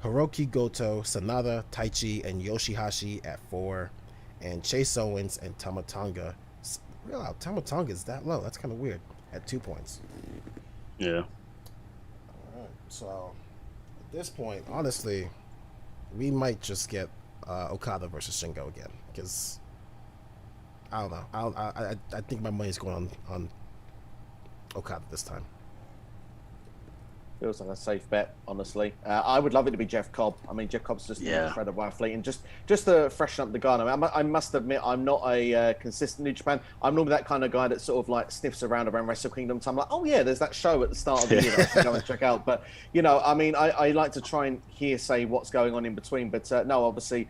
Speaker 1: Hiroki Goto, Sanada, Taichi, and Yoshihashi at 4. And Chase Owens and Tama Tonga. Wow, Tama Tonga is that low. That's kind of weird. At 2 points.
Speaker 4: Yeah.
Speaker 1: Alright, so at this point, honestly, we might just get Okada versus Shingo again. Because, I don't know. I think my money's going on Okada this time.
Speaker 2: Feels like a safe bet, honestly. I would love it to be Jeff Cobb. I mean, Jeff Cobb's just an incredible athlete, and just to freshen up the guard. I mean, I must admit, I'm not a consistent New Japan. I'm normally that kind of guy that sort of like sniffs around Wrestle Kingdom. So I'm like, oh yeah, there's that show at the start of the year that I should go and check out. But I mean, I like to try and say what's going on in between. But no, obviously,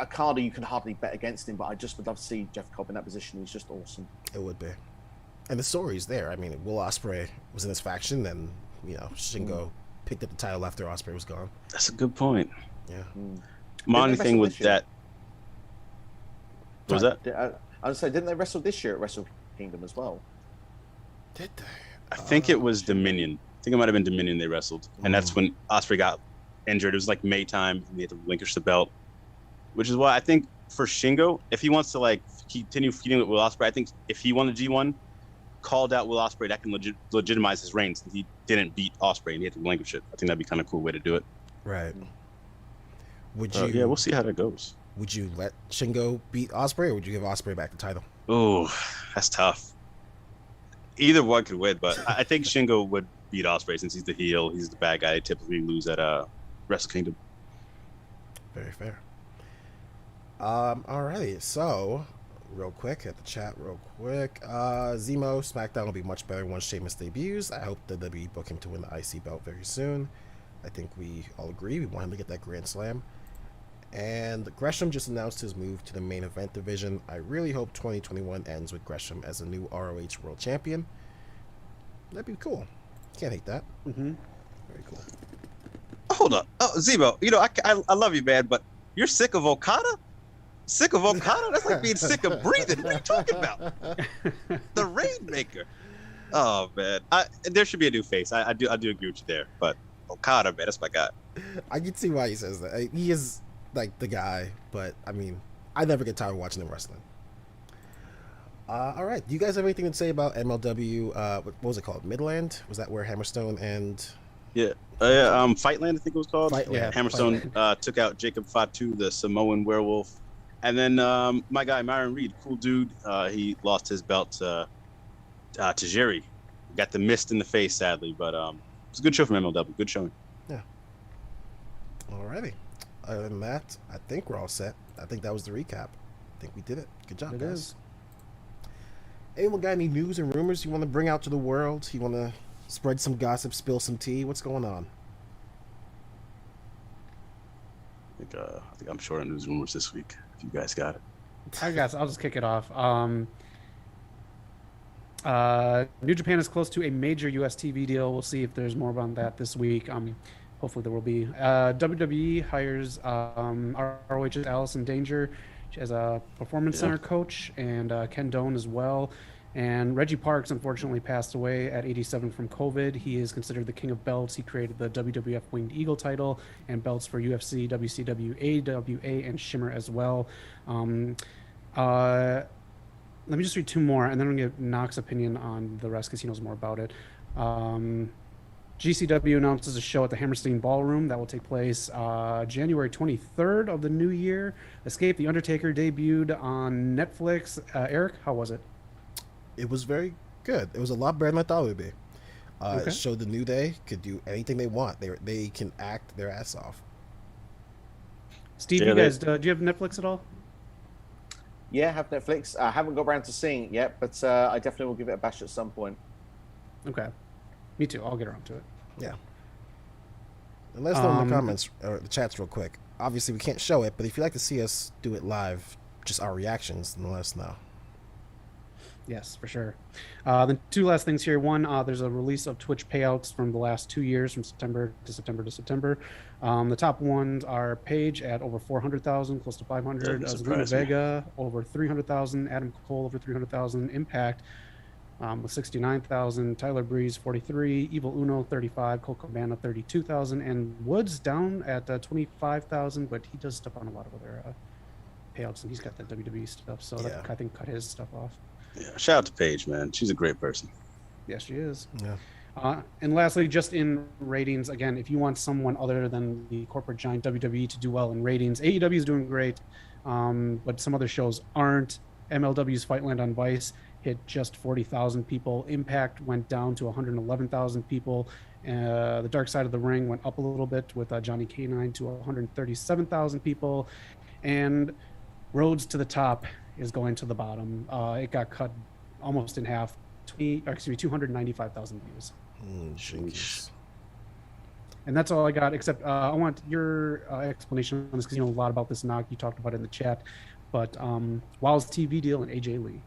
Speaker 2: Okada, you can hardly bet against him. But I just would love to see Jeff Cobb in that position. He's just awesome.
Speaker 1: It would be, and the story's there. I mean, Will Ospreay was in this faction, and Shingo picked up the title after Ospreay was gone.
Speaker 4: That's a good point.
Speaker 1: Yeah.
Speaker 4: My only thing with that. What was that?
Speaker 2: I was saying, didn't they wrestle this year at Wrestle Kingdom as well?
Speaker 1: Did they?
Speaker 4: I think it was Dominion. I think it might have been Dominion they wrestled. And that's when Ospreay got injured. It was like May time, and they had to relinquish the belt. Which is why I think for Shingo, if he wants to like continue feuding with Will Ospreay, I think if he won the G1, called out Will Ospreay, that can legitimize his reign since he didn't beat Ospreay and he had to relinquish it. I think that'd be kind of a cool way to do it.
Speaker 1: Right. Would you?
Speaker 4: Yeah, we'll see how that goes.
Speaker 1: Would you let Shingo beat Ospreay, or would you give Ospreay back the title?
Speaker 4: Oh, that's tough. Either one could win, but I think Shingo would beat Ospreay since he's the heel. He's the bad guy. They typically lose at Wrestle Kingdom.
Speaker 1: Very fair. Alrighty, so real quick, hit the chat real quick. Zemo, Smackdown will be much better once Sheamus debuts. I hope the WWE book him to win the IC belt very soon. I think we all agree. We want him to get that Grand Slam. And Gresham just announced his move to the main event division. I really hope 2021 ends with Gresham as a new ROH World Champion. That'd be cool. Can't hate that.
Speaker 3: Mm-hmm.
Speaker 1: Very cool.
Speaker 4: Hold up. Oh, Zemo, I love you, man, but you're sick of Okada? Sick of Okada? That's like being sick of breathing. What are you talking about? The Rainmaker. Oh man, there should be a new face. I do agree with you there, but Okada, man, that's my guy.
Speaker 1: I can see why he says that. He is like the guy, but I mean, I never get tired of watching him wrestling. All right, do you guys have anything to say about MLW? What was it called? Midland? Was that where Hammerstone and?
Speaker 4: Yeah, Fightland, I think it was called.
Speaker 1: Yeah,
Speaker 4: Hammerstone took out Jacob Fatu, the Samoan werewolf. And then my guy Myron Reed, cool dude, he lost his belt to Jerry. Got the mist in the face, sadly, but it's a good show from MLW. Good showing.
Speaker 1: Yeah. Alrighty. Other than that, I think we're all set. I think that was the recap. I think we did it. Good job, guys. Anyone got any news and rumors you want to bring out to the world? You want to spread some gossip, spill some tea? What's going on?
Speaker 4: I think I'm short on news and rumors this week. If you guys got it.
Speaker 3: I'll just kick it off. New Japan is close to a major US TV deal. We'll see if there's more about that this week. Hopefully there will be. WWE hires ROH's Allison Danger as a performance center coach, and Ken Doan as well. And Reggie Parks unfortunately passed away at 87 from COVID. He is considered the king of belts. He created the WWF Winged Eagle title and belts for UFC, WCW, AWA, and Shimmer as well. Let me just read two more, and then I'm going to get Knox's opinion on the rest because he knows more about it. GCW announces a show at the Hammerstein Ballroom that will take place January 23rd of the new year. Escape the Undertaker debuted on Netflix. Eric, how was it?
Speaker 1: It was very good. It was a lot better than I thought it would be.
Speaker 3: Okay.
Speaker 1: It showed the New Day could do anything they want. They can act their ass off.
Speaker 3: Steve,
Speaker 4: Yeah,
Speaker 3: you guys, do you have Netflix at all?
Speaker 2: Yeah, I have Netflix. I haven't got around to seeing it yet, but I definitely will give it a bash at some point.
Speaker 3: Okay. Me too. I'll get around to it.
Speaker 1: Yeah. And let us know in the comments or the chats real quick. Obviously, we can't show it, but if you'd like to see us do it live, just our reactions, then let us know.
Speaker 3: Yes, for sure. The two last things here. One, there's a release of Twitch payouts from the last 2 years, from September to September to September. The top ones are Paige at over 400,000, close to 500. Zelina Vega over 300,000. Adam Cole over 300,000. Impact with 69,000. Tyler Breeze 43. Evil Uno 35. Cole Cabana 32,000. And Woods down at 25,000, but he does stuff on a lot of other payouts, and he's got that WWE stuff, so
Speaker 1: Yeah.
Speaker 3: that, I think, cut his stuff off.
Speaker 4: Yeah, shout out to Paige, man. She's a great person.
Speaker 3: Yes, she is.
Speaker 1: Yeah.
Speaker 3: And lastly, just in ratings, again, if you want someone other than the corporate giant WWE to do well in ratings, AEW is doing great, but some other shows aren't. MLW's Fightland on Vice hit just 40,000 people. Impact went down to 111,000 people. The Dark Side of the Ring went up a little bit with Johnny K9 to 137,000 people. And Roads to the Top is going to the bottom. It got cut almost in half. 295,000 views.
Speaker 1: Jeez.
Speaker 3: And that's all I got, except I want your explanation on this, because you know a lot about this, Knock. You talked about it in the chat. But WoW's TV deal and AJ Lee.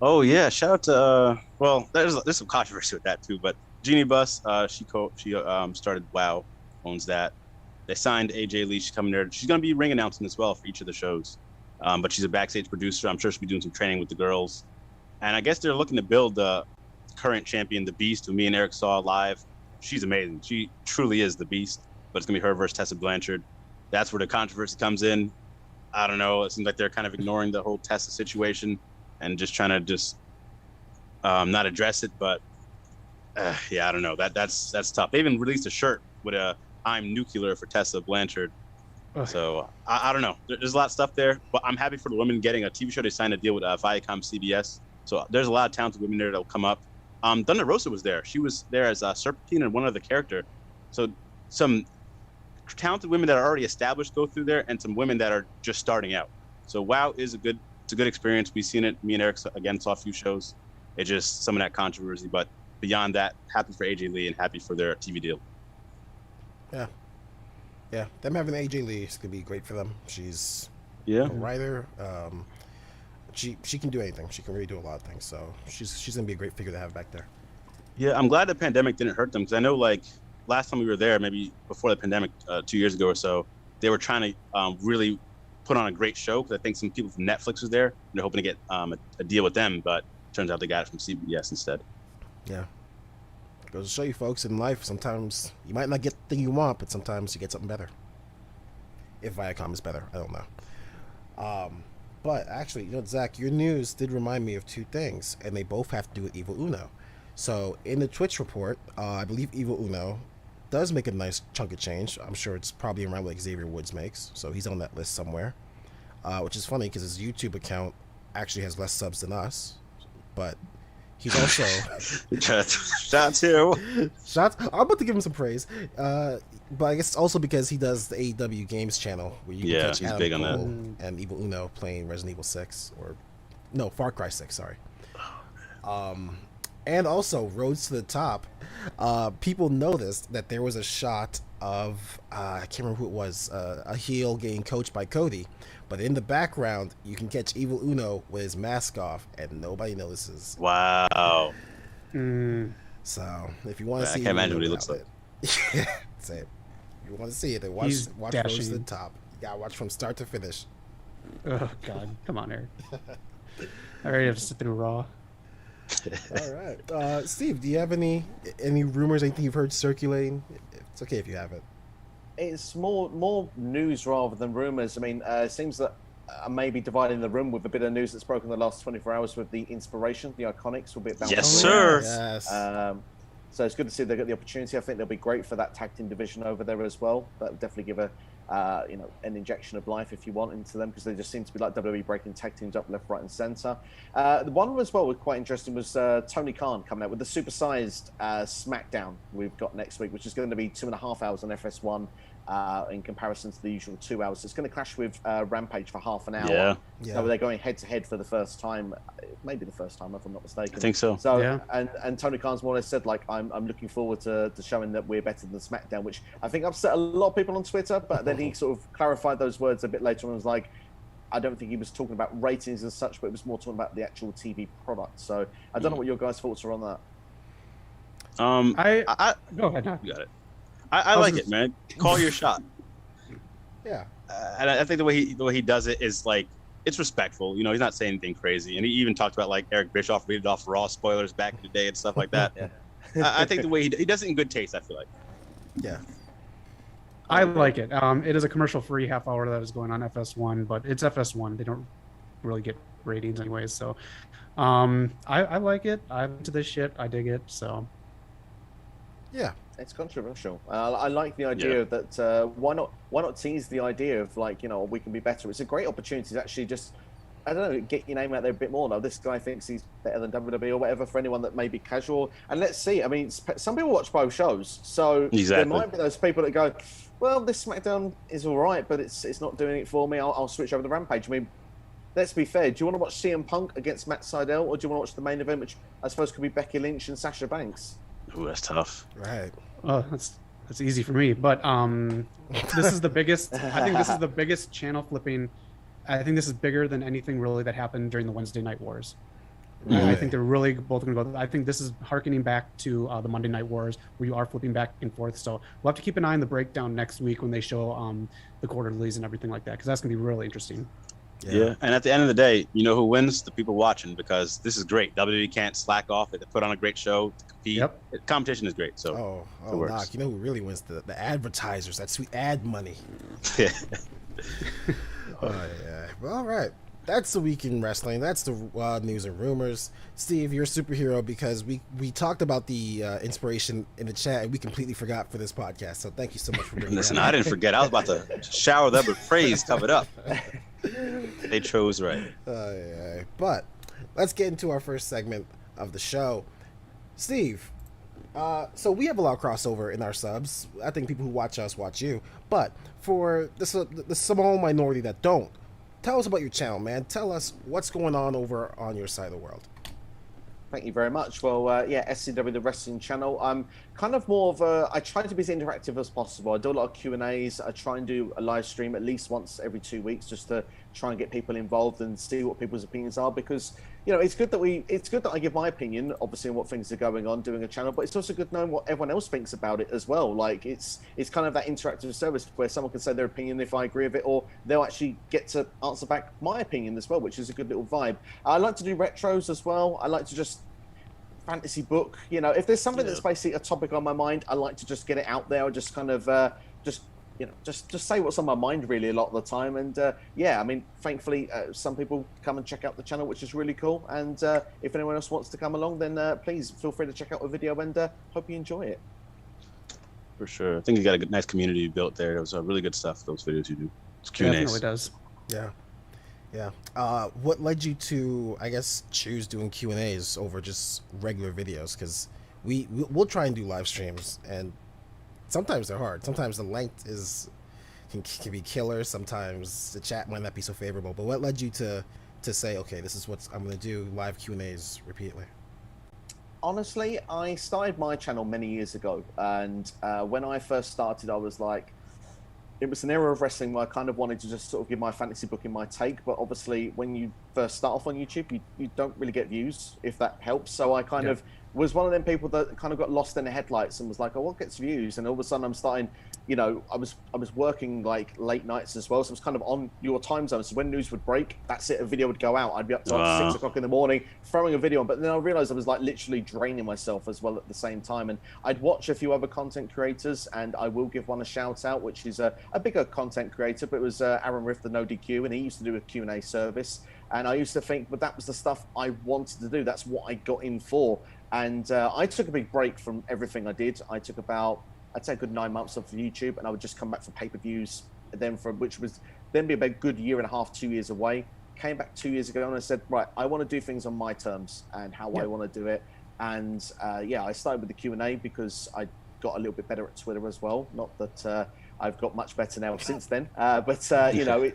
Speaker 4: Oh yeah, shout out to well, there's some controversy with that too, but Jeannie Buss, she started WoW, owns that. They signed AJ Lee. She's coming there. She's gonna be ring announcing as well for each of the shows. But she's a backstage producer. I'm sure she'll be doing some training with the girls. And I guess they're looking to build the current champion, the Beast, who me and Eric saw live. She's amazing. She truly is the Beast. But it's gonna be her versus Tessa Blanchard. That's where the controversy comes in. I don't know. It seems like they're kind of ignoring the whole Tessa situation and just trying to not address it. But yeah, I don't know. That's tough. They even released a shirt with a "I'm nuclear" for Tessa Blanchard. So I don't know. There's a lot of stuff there, but I'm happy for the women getting a TV show. They signed a deal with Viacom CBS. So there's a lot of talented women there that'll come up. Thunder Rosa was there. She was there as Serpentine and one other character. So some talented women that are already established go through there, and some women that are just starting out. So WoW is a good experience. We've seen it. Me and Eric again saw a few shows. It's just some of that controversy, but beyond that, happy for AJ Lee and happy for their TV deal.
Speaker 1: Yeah, them having AJ Lee is gonna be great for them. She's
Speaker 4: Yeah.
Speaker 1: a writer. She can do anything. She can really do a lot of things. So she's gonna be a great figure to have back there.
Speaker 4: Yeah, I'm glad the pandemic didn't hurt them, because I know like last time we were there, maybe before the pandemic, 2 years ago or so, they were trying to really put on a great show, because I think some people from Netflix was there and they're hoping to get a deal with them, but turns out they got it from CBS instead.
Speaker 1: Yeah. Goes to show you, folks, in life, sometimes you might not get the thing you want, but sometimes you get something better. If Viacom is better, I don't know. But actually, you know, Zach, your news did remind me of two things, and they both have to do with Evil Uno. So in the Twitch report, I believe Evil Uno does make a nice chunk of change. I'm sure it's probably around like Xavier Woods makes, so he's on that list somewhere. Which is funny because his YouTube account actually has less subs than us, but he's also
Speaker 4: Shots too.
Speaker 1: shots. I'm about to give him some praise, but I guess also because he does the AEW Games channel where you can catch
Speaker 4: he's
Speaker 1: Adam
Speaker 4: big on
Speaker 1: Cole
Speaker 4: that.
Speaker 1: and Evil Uno playing Resident Evil 6 or no Far Cry 6. Sorry. And also Roads to the Top. People noticed that there was a shot of I can't remember who it was, a heel getting coached by Cody, but in the background you can catch Evil Uno with his mask off, and nobody notices.
Speaker 4: Wow.
Speaker 1: So if you want to
Speaker 4: I
Speaker 1: see,
Speaker 4: can't imagine what he looks like.
Speaker 1: Say it. If you want to see it, then watch
Speaker 3: He's
Speaker 1: Roads to
Speaker 3: dashing.
Speaker 1: the Top. You gotta watch from start to finish.
Speaker 3: Oh God, come on, Eric. I already have to sit through Raw.
Speaker 1: All right, Steve, do you have any rumors, anything you've heard circulating? It's okay if you haven't.
Speaker 2: It's more news rather than rumors. I mean, it seems that I may be dividing the room with a bit of news that's broken the last 24 hours with the Inspiration, the Iconics will be bouncing.
Speaker 4: Yes,
Speaker 2: around.
Speaker 4: sir.
Speaker 1: Yes.
Speaker 2: So it's good to see they got the opportunity. I think they'll be great for that tag team division over there as well. That would definitely give an injection of life, if you want, into them, because they just seem to be like WWE breaking tag teams up left, right, and center. The one as well was quite interesting was Tony Khan coming out with the supersized Smackdown we've got next week, which is going to be 2.5 hours on FS1. In comparison to the usual 2 hours. It's going to clash with Rampage for half an hour.
Speaker 4: Yeah.
Speaker 2: So they're going head to head for the first time, maybe the first time, if I'm not mistaken.
Speaker 4: I think so.
Speaker 2: So,
Speaker 3: yeah.
Speaker 2: and Tony Khan's more or less said, like, I'm looking forward to showing that we're better than SmackDown, which I think upset a lot of people on Twitter, but then he sort of clarified those words a bit later on and was like, I don't think he was talking about ratings and such, but it was more talking about the actual TV product. So I don't know what your guys' thoughts are on that.
Speaker 3: I go ahead. No.
Speaker 4: You got it. I like it, man. Call your shot.
Speaker 1: Yeah.
Speaker 4: And I think the way he does it is like, it's respectful. You know, he's not saying anything crazy. And he even talked about like Eric Bischoff reading off Raw spoilers back in the day and stuff like that.
Speaker 2: Yeah.
Speaker 4: I think the way he does it in good taste, I feel like.
Speaker 1: Yeah.
Speaker 3: I like it. It is a commercial-free half hour that is going on FS1, but it's FS1. They don't really get ratings anyways. So I like it. I'm into this shit. I dig it. So
Speaker 1: Yeah.
Speaker 2: It's controversial. I like the idea that why not tease the idea of, like, you know, we can be better. It's a great opportunity to actually just, I don't know, get your name out there a bit more. Now, this guy thinks he's better than WWE or whatever, for anyone that may be casual. And let's see. I mean, some people watch both shows, so there might be those people that go, well, this SmackDown is all right, but it's not doing it for me. I'll switch over to Rampage. I mean, let's be fair. Do you want to watch CM Punk against Matt Sydal, or do you want to watch the main event, which I suppose could be Becky Lynch and Sasha Banks?
Speaker 4: Ooh, that's tough.
Speaker 1: Right.
Speaker 3: oh, that's easy for me. But this is the biggest. I think this is the biggest channel flipping. I think this is bigger than anything really that happened during the Wednesday Night Wars. I think they're really both going to go. I think this is harkening back to the Monday Night Wars, where you are flipping back and forth. So we'll have to keep an eye on the breakdown next week when they show the quarterlies and everything like that, because that's going to be really interesting.
Speaker 4: Yeah, and at the end of the day, you know who wins? The people watching, because this is great. WWE can't slack off. They put on a great show to compete.
Speaker 3: Yep.
Speaker 4: Competition is great. So
Speaker 1: Doc, you know who really wins? The advertisers, that sweet ad money.
Speaker 4: yeah.
Speaker 1: Yeah. Well, all right. That's the week in wrestling. That's the news and rumors. Steve, you're a superhero, because we talked about the inspiration in the chat and we completely forgot for this podcast. So thank you so much for bringing
Speaker 4: Listen,
Speaker 1: it up.
Speaker 4: I didn't forget. I was about to shower them with praise covered up. They chose right.
Speaker 1: Yeah. But let's get into our first segment of the show. Steve, so we have a lot of crossover in our subs. I think people who watch us watch you. But for the small minority that don't, tell us about your channel, man. Tell us what's going on over on your side of the world.
Speaker 2: Thank you very much. Well, SCW, the wrestling channel. I'm kind of more of I try to be as interactive as possible. I do a lot of Q&As. I try and do a live stream at least once every 2 weeks, just to try and get people involved and see what people's opinions are, because, you know, it's good that I give my opinion, obviously, on what things are going on doing a channel, but it's also good knowing what everyone else thinks about it as well. Like, it's kind of that interactive service where someone can say their opinion if I agree with it, or they'll actually get to answer back my opinion as well, which is a good little vibe. I like to do retros as well. I like to just fantasy book, you know, if there's something that's basically a topic on my mind, I like to just get it out there. I just kind of just say what's on my mind really a lot of the time. And I mean, thankfully some people come and check out the channel, which is really cool. And if anyone else wants to come along, then please feel free to check out the video, and hope you enjoy it.
Speaker 4: For sure. I think you got a nice community built there. It was really good stuff, those videos you do. It's Q&As.
Speaker 3: Definitely does.
Speaker 1: Yeah. What led you to, I guess, choose doing Q&As over just regular videos? Because we'll try and do live streams, and sometimes they're hard. Sometimes the length can be killer. Sometimes the chat might not be so favorable. But what led you to say, okay, this is what I'm going to do, live Q&As repeatedly?
Speaker 2: Honestly, I started my channel many years ago, and when I first started, I was like, it was an era of wrestling where I kind of wanted to just sort of give my fantasy book in my take, but obviously when you first start off on YouTube, you don't really get views, if that helps. So I kind of was one of them people that kind of got lost in the headlights and was like, oh, what gets views? And all of a sudden I'm starting, you know, I was working like late nights as well, so it was kind of on your time zone. So when news would break, that's it, a video would go out. I'd be up to 6 o'clock in the morning throwing a video on, but then I realized I was like literally draining myself as well at the same time. And I'd watch a few other content creators, and I will give one a shout out, which is a bigger content creator, but it was Aaron Riff, the No DQ, and he used to do a Q&A service. And I used to think, but that was the stuff I wanted to do. That's what I got in for. And I took a big break from everything I did. I took about, I'd say a good 9 months off of YouTube, and I would just come back for pay-per-views, which was then be about a good year and a half, 2 years away. Came back 2 years ago and I said, right, I want to do things on my terms and how I want to do it. And I started with the Q&A because I got a little bit better at Twitter as well. Not that I've got much better now since then, but you know,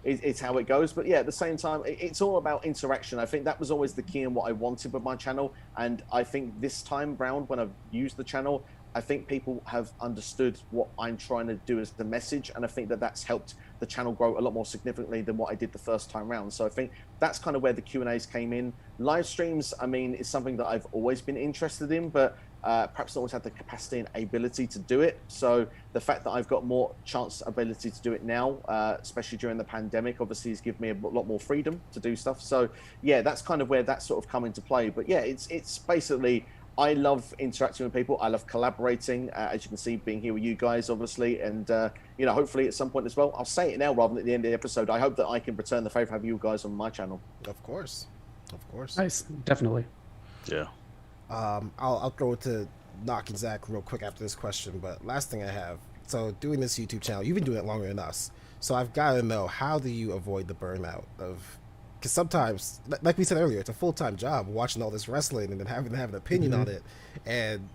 Speaker 2: it's how it goes. But yeah, at the same time, it's all about interaction. I think that was always the key in what I wanted with my channel. And I think this time round, when I've used the channel, I think people have understood what I'm trying to do as the message. And I think that that's helped the channel grow a lot more significantly than what I did the first time round. So I think that's kind of where the Q&As came in. Live streams, I mean, is something that I've always been interested in, but perhaps not always had the capacity and ability to do it. So the fact that I've got more ability to do it now, especially during the pandemic, obviously has given me a lot more freedom to do stuff. So yeah, that's kind of where that's sort of come into play. But yeah, it's basically, I love interacting with people. I love collaborating, as you can see, being here with you guys, obviously. And, you know, hopefully at some point as well, I'll say it now rather than at the end of the episode. I hope that I can return the favor, have you guys on my channel.
Speaker 1: Of course. Of course.
Speaker 3: Nice. Definitely.
Speaker 4: Yeah.
Speaker 1: I'll throw it to Knock and Zach real quick after this question. But last thing I have. So doing this YouTube channel, you've been doing it longer than us. So I've got to know, how do you avoid the burnout of... Because sometimes, like we said earlier, it's a full-time job watching all this wrestling and then having to have an opinion on it, and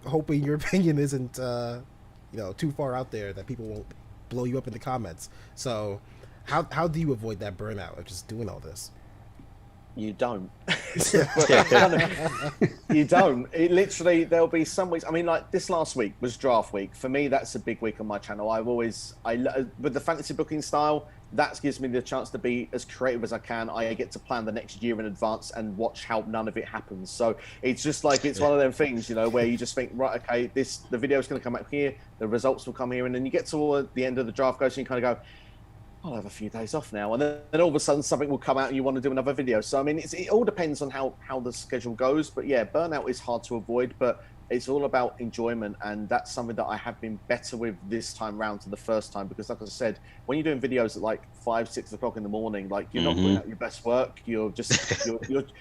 Speaker 1: hoping your opinion isn't, you know, too far out there that people won't blow you up in the comments. So, how do you avoid that burnout of just doing all this?
Speaker 2: You don't. You don't. It literally, there'll be some weeks. I mean, like this last week was draft week. For me, that's a big week on my channel. With the fantasy booking style, that gives me the chance to be as creative as I can. I get to plan the next year in advance and watch how none of it happens. So it's just like, it's one of them things, you know, where you just think, right, okay, the video is going to come out here, the results will come here, and then you get to the end of the draft goes and you kind of go, I'll have a few days off now, and then all of a sudden something will come out and you want to do another video. So I mean, it all depends on how the schedule goes. But yeah, burnout is hard to avoid, but it's all about enjoyment, and that's something that I have been better with this time round to the first time. Because like I said, when you're doing videos at like 5-6 o'clock in the morning, like you're not putting out your best work. You're just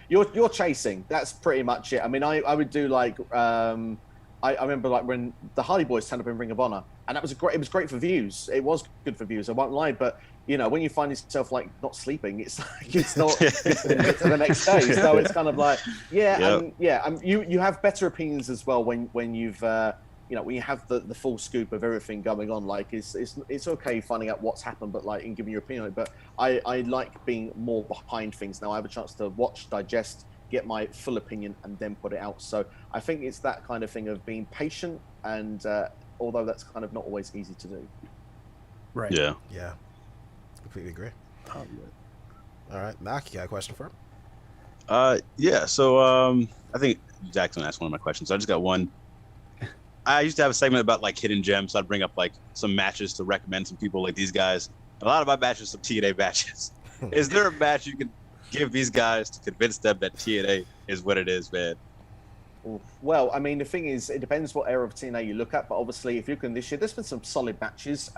Speaker 2: you're chasing. That's pretty much it. I mean, I would do like I remember like when the Hardy Boys turned up in Ring of Honor, and it was great for views. It was good for views, I won't lie. But you know, when you find yourself like not sleeping, it's like it's not it's the next day. So it's kind of like you have better opinions as well when you've you know, when you have the full scoop of everything going on. Like it's okay finding out what's happened, but like in giving your opinion on it. But I like being more behind things now. I have a chance to watch, digest, get my full opinion, and then put it out. So I think it's that kind of thing of being patient, and although that's kind of not always easy to do.
Speaker 3: Right.
Speaker 4: Yeah.
Speaker 1: Yeah. Completely agree. All right, Knock, you got a question for him?
Speaker 4: Yeah. So I think Jackson asked one of my questions. So I just got one. I used to have a segment about like hidden gems. So I'd bring up like some matches to recommend some people, like these guys. A lot of my matches are TNA matches. Is there a match you can give these guys to convince them that TNA is what it is, man?
Speaker 2: Well, I mean, the thing is, it depends what era of TNA you look at. But obviously, if you can this year, there's been some solid matches.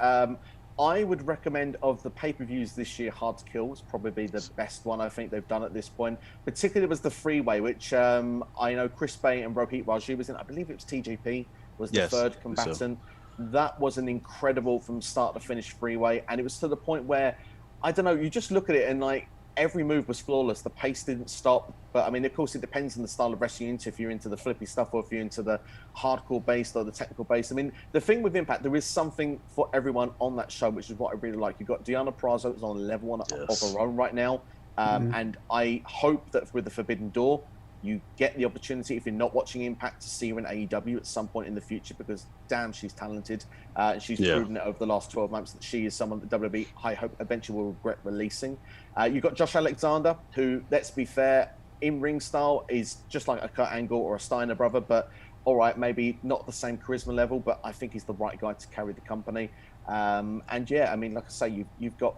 Speaker 2: I would recommend, of the pay-per-views this year, Hard to Kill was probably the best one I think they've done at this point. Particularly was the Freeway, which I know Chris Bay and Rohit Raju was in. I believe it was TJP was the third combatant. So. That was an incredible from start to finish Freeway, and it was to the point where, I don't know, you just look at it and like every move was flawless. The pace didn't stop. But I mean, of course, it depends on the style of wrestling you're into. If you're into the flippy stuff, or if you're into the hardcore based or the technical based. I mean, the thing with Impact, there is something for everyone on that show, which is what I really like. You've got Deonna Purrazzo, who's on a level one of her own right now. And I hope that with the Forbidden Door, you get the opportunity, if you're not watching Impact, to see her in AEW at some point in the future, because damn, she's talented. And she's proven it over the last 12 months that she is someone that WWE, I hope, eventually will regret releasing. You've got Josh Alexander, who, let's be fair, in-ring style is just like a Kurt Angle or a Steiner brother, but all right, maybe not the same charisma level, but I think he's the right guy to carry the company. And yeah, I mean, like I say, you've got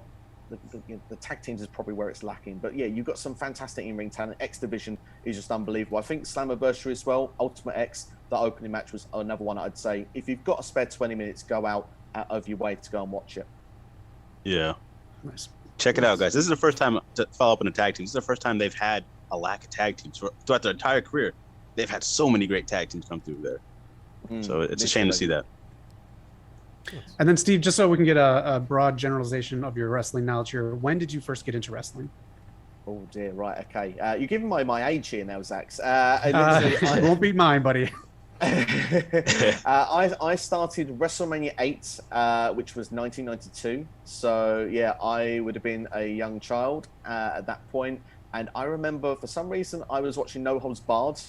Speaker 2: the tag teams is probably where it's lacking, but yeah, you've got some fantastic in-ring talent. X Division is just unbelievable. I think Slammiversary as well, Ultimate X, the opening match was another one. I'd say if you've got a spare 20 minutes, go out of your way to go and watch it.
Speaker 4: Yeah,
Speaker 3: Nice.
Speaker 4: check it out, guys. This is the first time to follow up on a tag team. This is the first time they've had a lack of tag teams throughout their entire career. they've had so many great tag teams come through there. So it's a shame to see that.
Speaker 3: And then Steve, just so we can get a broad generalization of your wrestling knowledge here, when did you first get into wrestling?
Speaker 2: Oh dear, right, okay. You're giving my age here now, Zach.
Speaker 3: It won't beat mine, buddy.
Speaker 2: I started WrestleMania 8, which was 1992. So yeah, I would have been a young child at that point. And I remember, for some reason, I was watching No Holds Barred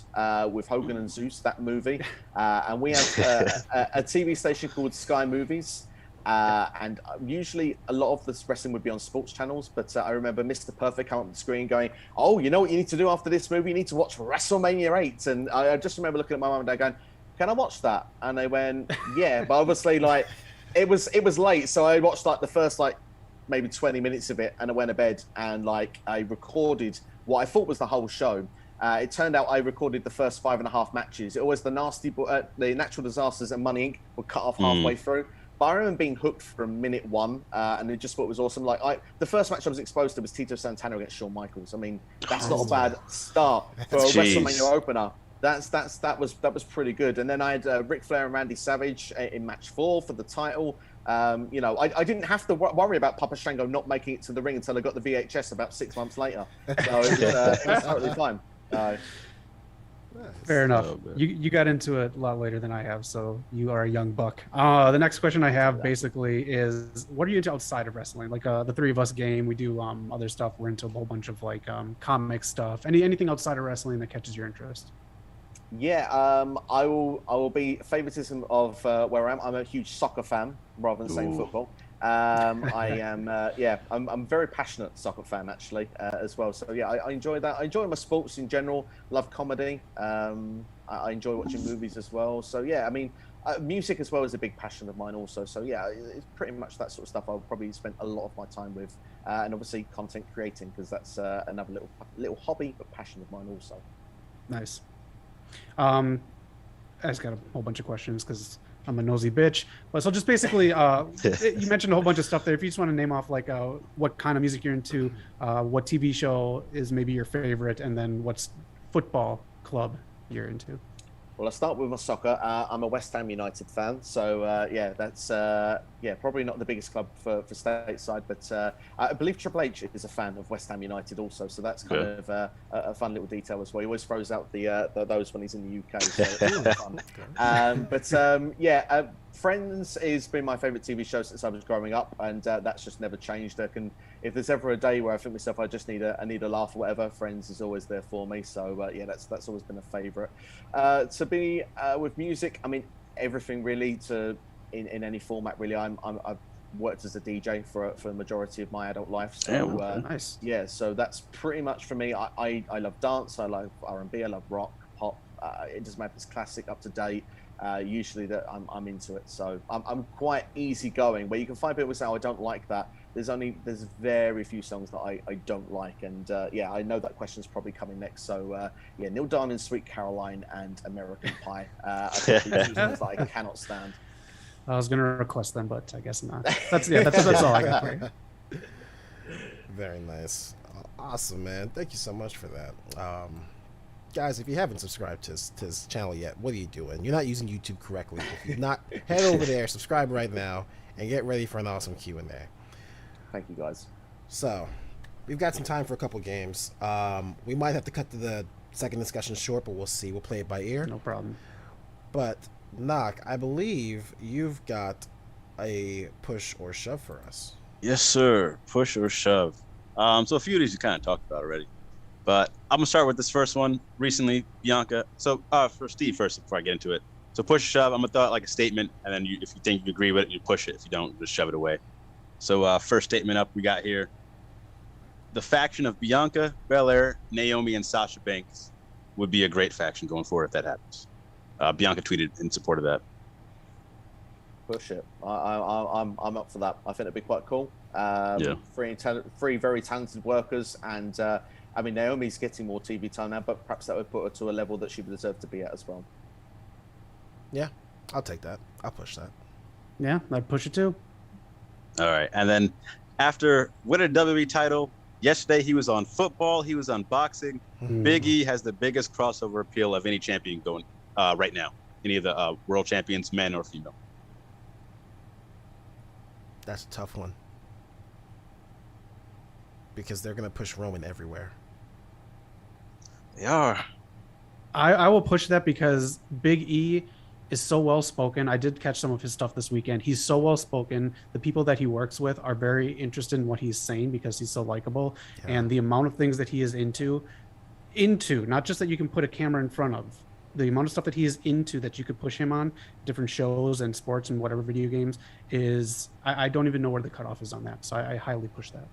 Speaker 2: with Hogan and Zeus, that movie. And we had a TV station called Sky Movies. And usually a lot of this wrestling would be on sports channels. But I remember Mr. Perfect coming up on the screen going, "Oh, you know what you need to do after this movie? You need to watch WrestleMania 8. And I just remember looking at my mum and dad going, "Can I watch that?" And they went, "Yeah." But obviously, like, it was late. So I watched like the first maybe 20 minutes of it, and I went to bed, and like I recorded what I thought was the whole show. It turned out I recorded the first 5.5 matches. It was the Natural Disasters and Money Inc. were cut off halfway through. But I remember being hooked from minute 1, and I just thought it was awesome. Like the first match I was exposed to was Tito Santana against Shawn Michaels. I mean, that's not a bad start for a WrestleMania opener. That was pretty good. And then I had Ric Flair and Randy Savage in match 4 for the title. You know, I didn't have to worry about Papa Shango not making it to the ring until I got the VHS about 6 months later. So it was totally fine.
Speaker 3: Fair enough. You got into it a lot later than I have, so you are a young buck. The next question I have basically is, what are you into outside of wrestling? Like the three of us game, we do other stuff. We're into a whole bunch of like comic stuff. Anything outside of wrestling that catches your interest?
Speaker 2: Yeah, I will be favoritism of where I am. I'm a huge soccer fan rather than saying football. I am, I'm very passionate soccer fan actually as well. So yeah, I enjoy that. I enjoy my sports in general. Love comedy. I enjoy watching movies as well. So yeah, I mean, music as well is a big passion of mine also. So yeah, it's pretty much that sort of stuff I'll probably spend a lot of my time with, and obviously content creating, because that's another little hobby but passion of mine also.
Speaker 3: Nice. I just got a whole bunch of questions because I'm a nosy bitch. But so just basically, you mentioned a whole bunch of stuff there. If you just want to name off like what kind of music you're into, what TV show is maybe your favorite, and then what's football club you're into.
Speaker 2: Well, I'll start with my soccer. I'm a West Ham United fan, so yeah, that's probably not the biggest club for stateside, but I believe Triple H is a fan of West Ham United also, so that's kind of a fun little detail as well. He always throws out those when he's in the UK, so it's really fun. Friends has been my favourite TV show since I was growing up, and that's just never changed. If there's ever a day where I think myself I just need a laugh or whatever, Friends is always there for me. So yeah, that's always been a favourite. To be with music, I mean everything really. In any format really. I've worked as a DJ for the majority of my adult life. So
Speaker 3: nice.
Speaker 2: Yeah, so that's pretty much for me. I love dance. I love R&B. I love rock, pop. It doesn't matter if it's classic, up to date. Usually that I'm into it, so I'm quite easygoing. Where you can find people who say, "Oh, I don't like that." There's very few songs that I don't like, and yeah, I know that question's probably coming next. So yeah, Neil Diamond's "Sweet Caroline" and "American Pie." I think these two songs that I cannot stand.
Speaker 3: I was gonna request them, but I guess not. That's all I got for you.
Speaker 1: Very nice, awesome, man. Thank you so much for that. Guys, if you haven't subscribed to his channel yet, what are you doing? You're not using YouTube correctly. If you're not, head over there, subscribe right now, and get ready for an awesome Q&A.
Speaker 2: Thank you, guys.
Speaker 1: So, we've got some time for a couple games. We might have to cut the second discussion short, but we'll see. We'll play it by ear.
Speaker 3: No problem.
Speaker 1: But, Knock, I believe you've got a push or shove for us.
Speaker 4: Yes, sir. Push or shove. So a few of these you kind of talked about already. But I'm going to start with this first one. Recently, Bianca. So for Steve first, before I get into it. So push or shove, I'm going to throw out like a statement, and then if you think you agree with it, you push it. If you don't, just shove it away. So first statement up we got here. The faction of Bianca Belair, Naomi, and Sasha Banks would be a great faction going forward if that happens. Bianca tweeted in support of that.
Speaker 2: Push it. I'm up for that. I think it'd be quite cool. Three very talented workers, and I mean, Naomi's getting more TV time now, but perhaps that would put her to a level that she would deserve to be at as well.
Speaker 1: Yeah, I'll take that. I'll push that.
Speaker 3: Yeah, I'd push it too.
Speaker 4: All right. And then after win a WWE title, Yesterday, he was on football. He was on boxing.
Speaker 3: Mm.
Speaker 4: Big E has the biggest crossover appeal of any champion going right now. Any of the world champions, men or female.
Speaker 1: That's a tough one. Because they're going to push Roman everywhere.
Speaker 4: They are.
Speaker 3: I will push that because Big E is so well spoken. I did catch some of his stuff this weekend. He's so well spoken. The people that he works with are very interested in what he's saying because he's so likable.
Speaker 1: Yeah.
Speaker 3: And the amount of things that he is into, not just that you can put a camera in front of, the amount of stuff that he is into that you could push him on, different shows and sports and whatever video games, is I don't even know where the cutoff is on that. So I highly push that.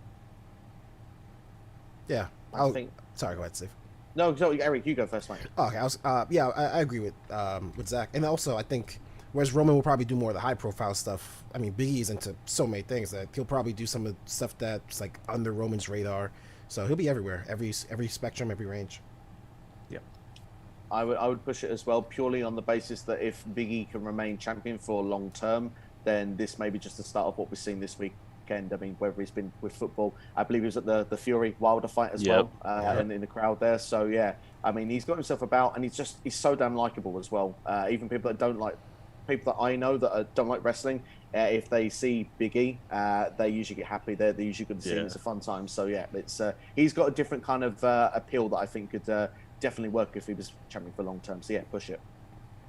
Speaker 1: Yeah. Sorry, go ahead, Steve.
Speaker 2: No, Eric, you go first, mate.
Speaker 1: Okay, I agree with Zach, and also I think whereas Roman will probably do more of the high profile stuff. I mean, Big E's into so many things that he'll probably do some of the stuff that's like under Roman's radar. So he'll be everywhere, every spectrum, every range.
Speaker 3: Yep.
Speaker 2: I would push it as well, purely on the basis that if Big E can remain champion for long term, then this may be just the start of what we're seeing this weekend. I mean, whether he's been with football, I believe he was at the Fury Wilder fight as well, and in the crowd there. So yeah, I mean, he's got himself about, and he's so damn likable as well. Even people that I know that don't like wrestling, if they see Big E, they usually get happy. They usually good to see him. It's a fun time. So yeah, it's he's got a different kind of appeal that I think could definitely work if he was champion for long term. So yeah, push it.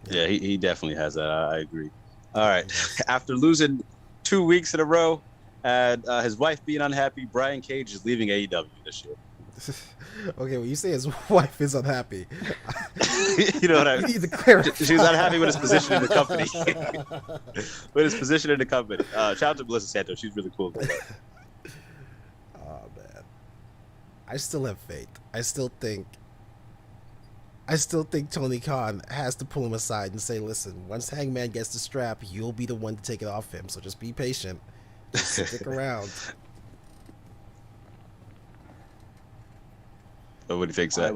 Speaker 4: Yeah, he definitely has that. I agree. All right, after losing 2 weeks in a row and his wife being unhappy, Brian Cage is leaving AEW this year.
Speaker 1: Okay, when you say his wife is unhappy,
Speaker 4: you know what I mean?
Speaker 1: You need to clarify.
Speaker 4: She was unhappy with his position in the company. With his position in the company. Shout out to Melissa Santos. She's really cool.
Speaker 1: Oh man, I still have faith. I still think Tony Khan has to pull him aside and say, "Listen, once Hangman gets the strap, you'll be the one to take it off him. So just be patient, just stick around."
Speaker 4: Oh, what do you think, Zach?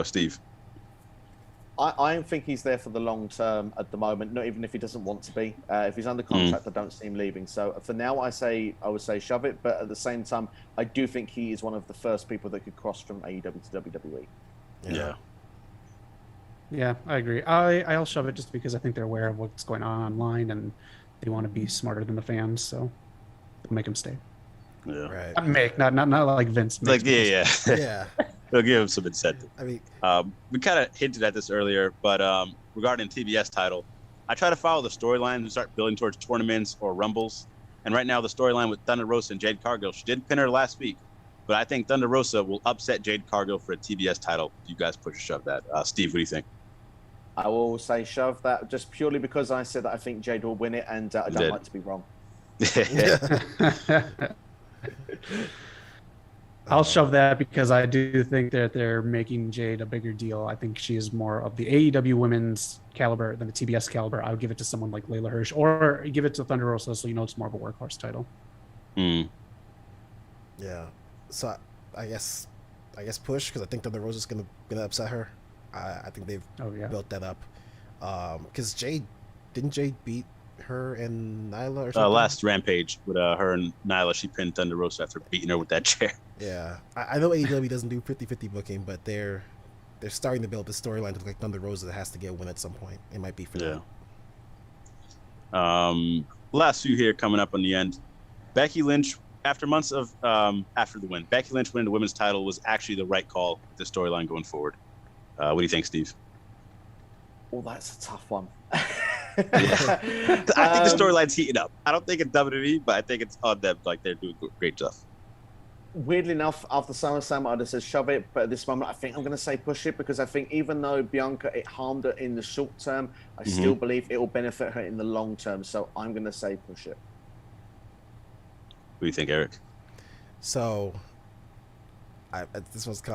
Speaker 4: Steve.
Speaker 2: I think he's there for the long term at the moment, not even if he doesn't want to be. If he's under contract, I don't see him leaving. So for now, I would say shove it. But at the same time, I do think he is one of the first people that could cross from AEW to WWE.
Speaker 4: Yeah.
Speaker 3: Yeah, I agree. I'll shove it just because I think they're aware of what's going on online and they want to be smarter than the fans, so they'll make him stay.
Speaker 4: Yeah.
Speaker 1: Right.
Speaker 3: Not like Vince.
Speaker 4: Like yeah.
Speaker 1: Yeah.
Speaker 4: They'll give him some incentive.
Speaker 1: I mean,
Speaker 4: we kind of hinted at this earlier, but regarding TBS title, I try to follow the storyline and start building towards tournaments or rumbles. And right now, the storyline with Thunder Rosa and Jade Cargill, she did pin her last week, but I think Thunder Rosa will upset Jade Cargill for a TBS title. You guys push or shove that. Steve, what do you think?
Speaker 2: I will say shove that just purely because I said that I think Jade will win it, and I don't like to be wrong.
Speaker 3: I'll shove that because I do think that they're making Jade a bigger deal. I think she is more of the AEW women's caliber than the TBS caliber. I would give it to someone like Layla Hirsch or give it to Thunder Rosa so it's more of a workhorse title.
Speaker 1: Yeah. So I guess push because I think Thunder Rosa's gonna upset her. I think they've built that up. Because didn't Jade beat her and Nyla or something?
Speaker 4: Last Rampage with her and Nyla, she pinned Thunder Rosa after beating her with that chair.
Speaker 1: Yeah, I know AEW doesn't do 50-50 booking, but they're starting to build the storyline to look like Thunder Rosa has to get a win at some point. It might be for them.
Speaker 4: Last few here coming up on the end. Becky Lynch, after months of after the win, Becky Lynch winning the women's title was actually the right call with the storyline going forward. What do you think, Steve?
Speaker 2: Oh, that's a tough one.
Speaker 4: I think the storyline's heating up. I don't think it's WWE, but I think it's on them. Like they're doing great stuff.
Speaker 2: Weirdly enough, after SummerSlam, I'd have said shove it, but at this moment, I think I'm going to say push it because I think even though Bianca, it harmed her in the short term, I still believe it will benefit her in the long term. So I'm going to say push it.
Speaker 4: What do you think, Eric?
Speaker 1: So,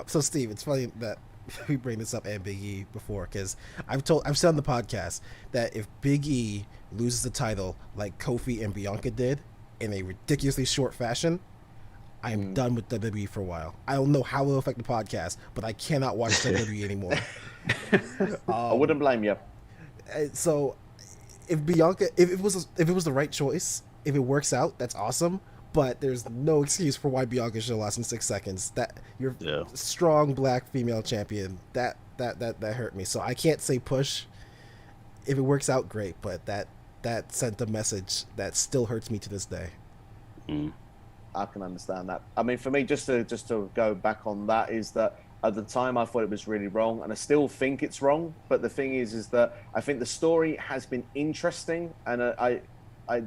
Speaker 1: so Steve, it's funny that we bring this up and Big E before because I've said on the podcast that if Big E loses the title like Kofi and Bianca did in a ridiculously short fashion, I am done with WWE for a while. I don't know how it will affect the podcast, but I cannot watch WWE anymore.
Speaker 2: I wouldn't blame you.
Speaker 1: So, if Bianca, if it was the right choice, if it works out, that's awesome. but there's no excuse for why Bianca should have lost in 6 seconds. That you're
Speaker 4: Yeah.
Speaker 1: strong black female champion. That hurt me. So I can't say push. If it works out, great. But that sent a message that still hurts me to this day.
Speaker 2: I can understand that. I mean, for me, just to go back on that, is that at the time I thought it was really wrong, and I still think it's wrong. But the thing is that I think the story has been interesting, and I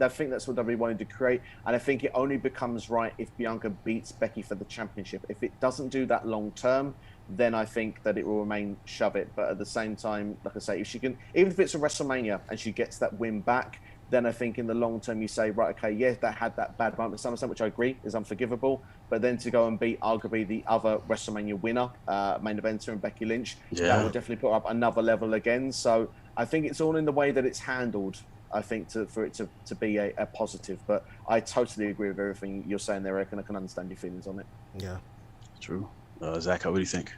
Speaker 2: think that's what WWE wanted to create. And I think it only becomes right if Bianca beats Becky for the championship. If it doesn't do that long term, then I think that it will remain shove it. But at the same time, like I say, if she can, even if it's a WrestleMania and she gets that win back, then I think in the long term you say, right, okay, yeah, that had that bad moment at SummerSlam, which I agree is unforgivable. But then to go and beat arguably the other WrestleMania winner, main eventer, and Becky Lynch, that will definitely put her up another level again. So I think it's all in the way that it's handled, I think, for it to be a positive. But I totally agree with everything you're saying there, Eric, and I can understand your feelings on it.
Speaker 1: Yeah.
Speaker 4: True. Zach, what do you think?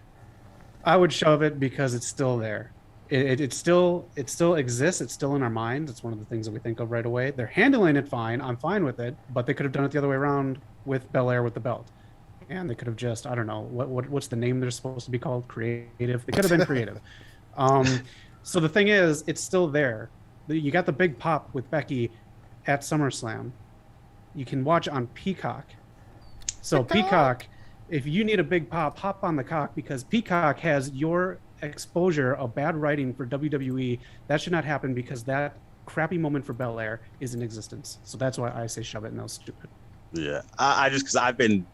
Speaker 3: I would shove it because it's still there. It still exists. It's still in our minds. It's one of the things that we think of right away. They're handling it fine. I'm fine with it, but they could have done it the other way around with Belair with the belt, and they could have just, I don't know, what's the name they're supposed to be called? Creative. They could have been creative. So the thing is, it's still there. You got the big pop with Becky at SummerSlam. You can watch on Peacock. So Peacock, if you need a big pop, hop on the cock, because Peacock has your exposure of bad writing for WWE. That should not happen, because that crappy moment for Belair is in existence. So that's why I say shove it, and that was stupid.
Speaker 4: Yeah, I just, because I've been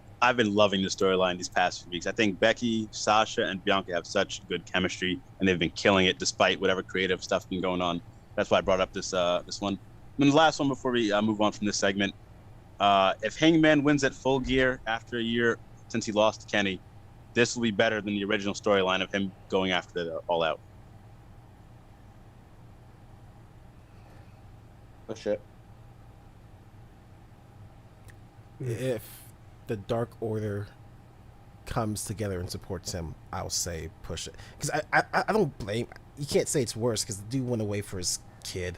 Speaker 4: loving the storyline these past few weeks. I think Becky, Sasha, and Bianca have such good chemistry, and they've been killing it despite whatever creative stuff's been going on. That's why I brought up this one. And the last one before we move on from this segment. If Hangman wins at Full Gear after a year since he lost to Kenny, this will be better than the original storyline of him going after the All Out.
Speaker 2: Oh shit.
Speaker 1: If the Dark Order comes together and supports him, I'll say push it. Because I don't blame. You can't say it's worse, because the dude went away for his kid.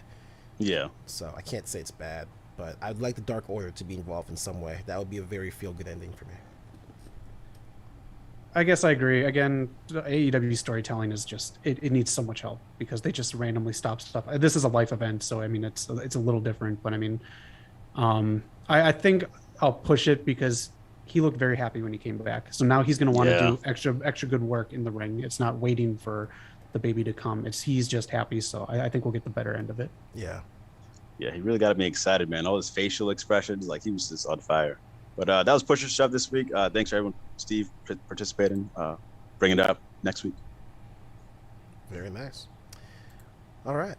Speaker 4: Yeah.
Speaker 1: So I can't say it's bad, but I'd like the Dark Order to be involved in some way. That would be a very feel-good ending for me.
Speaker 3: I guess I agree. Again, AEW storytelling is just, it needs so much help, because they just randomly stop stuff. This is a life event, so I mean it's a little different, but I mean, I think I'll push it because he looked very happy when he came back. So now he's going to want to do extra good work in the ring. It's not waiting for the baby to come. He's just happy. So I think we'll get the better end of it.
Speaker 1: Yeah.
Speaker 4: Yeah, he really got me excited, man. All his facial expressions, like he was just on fire. But that was Push or Shove this week. Thanks for everyone, Steve, participating. Bring it up next week.
Speaker 1: Very nice. All right.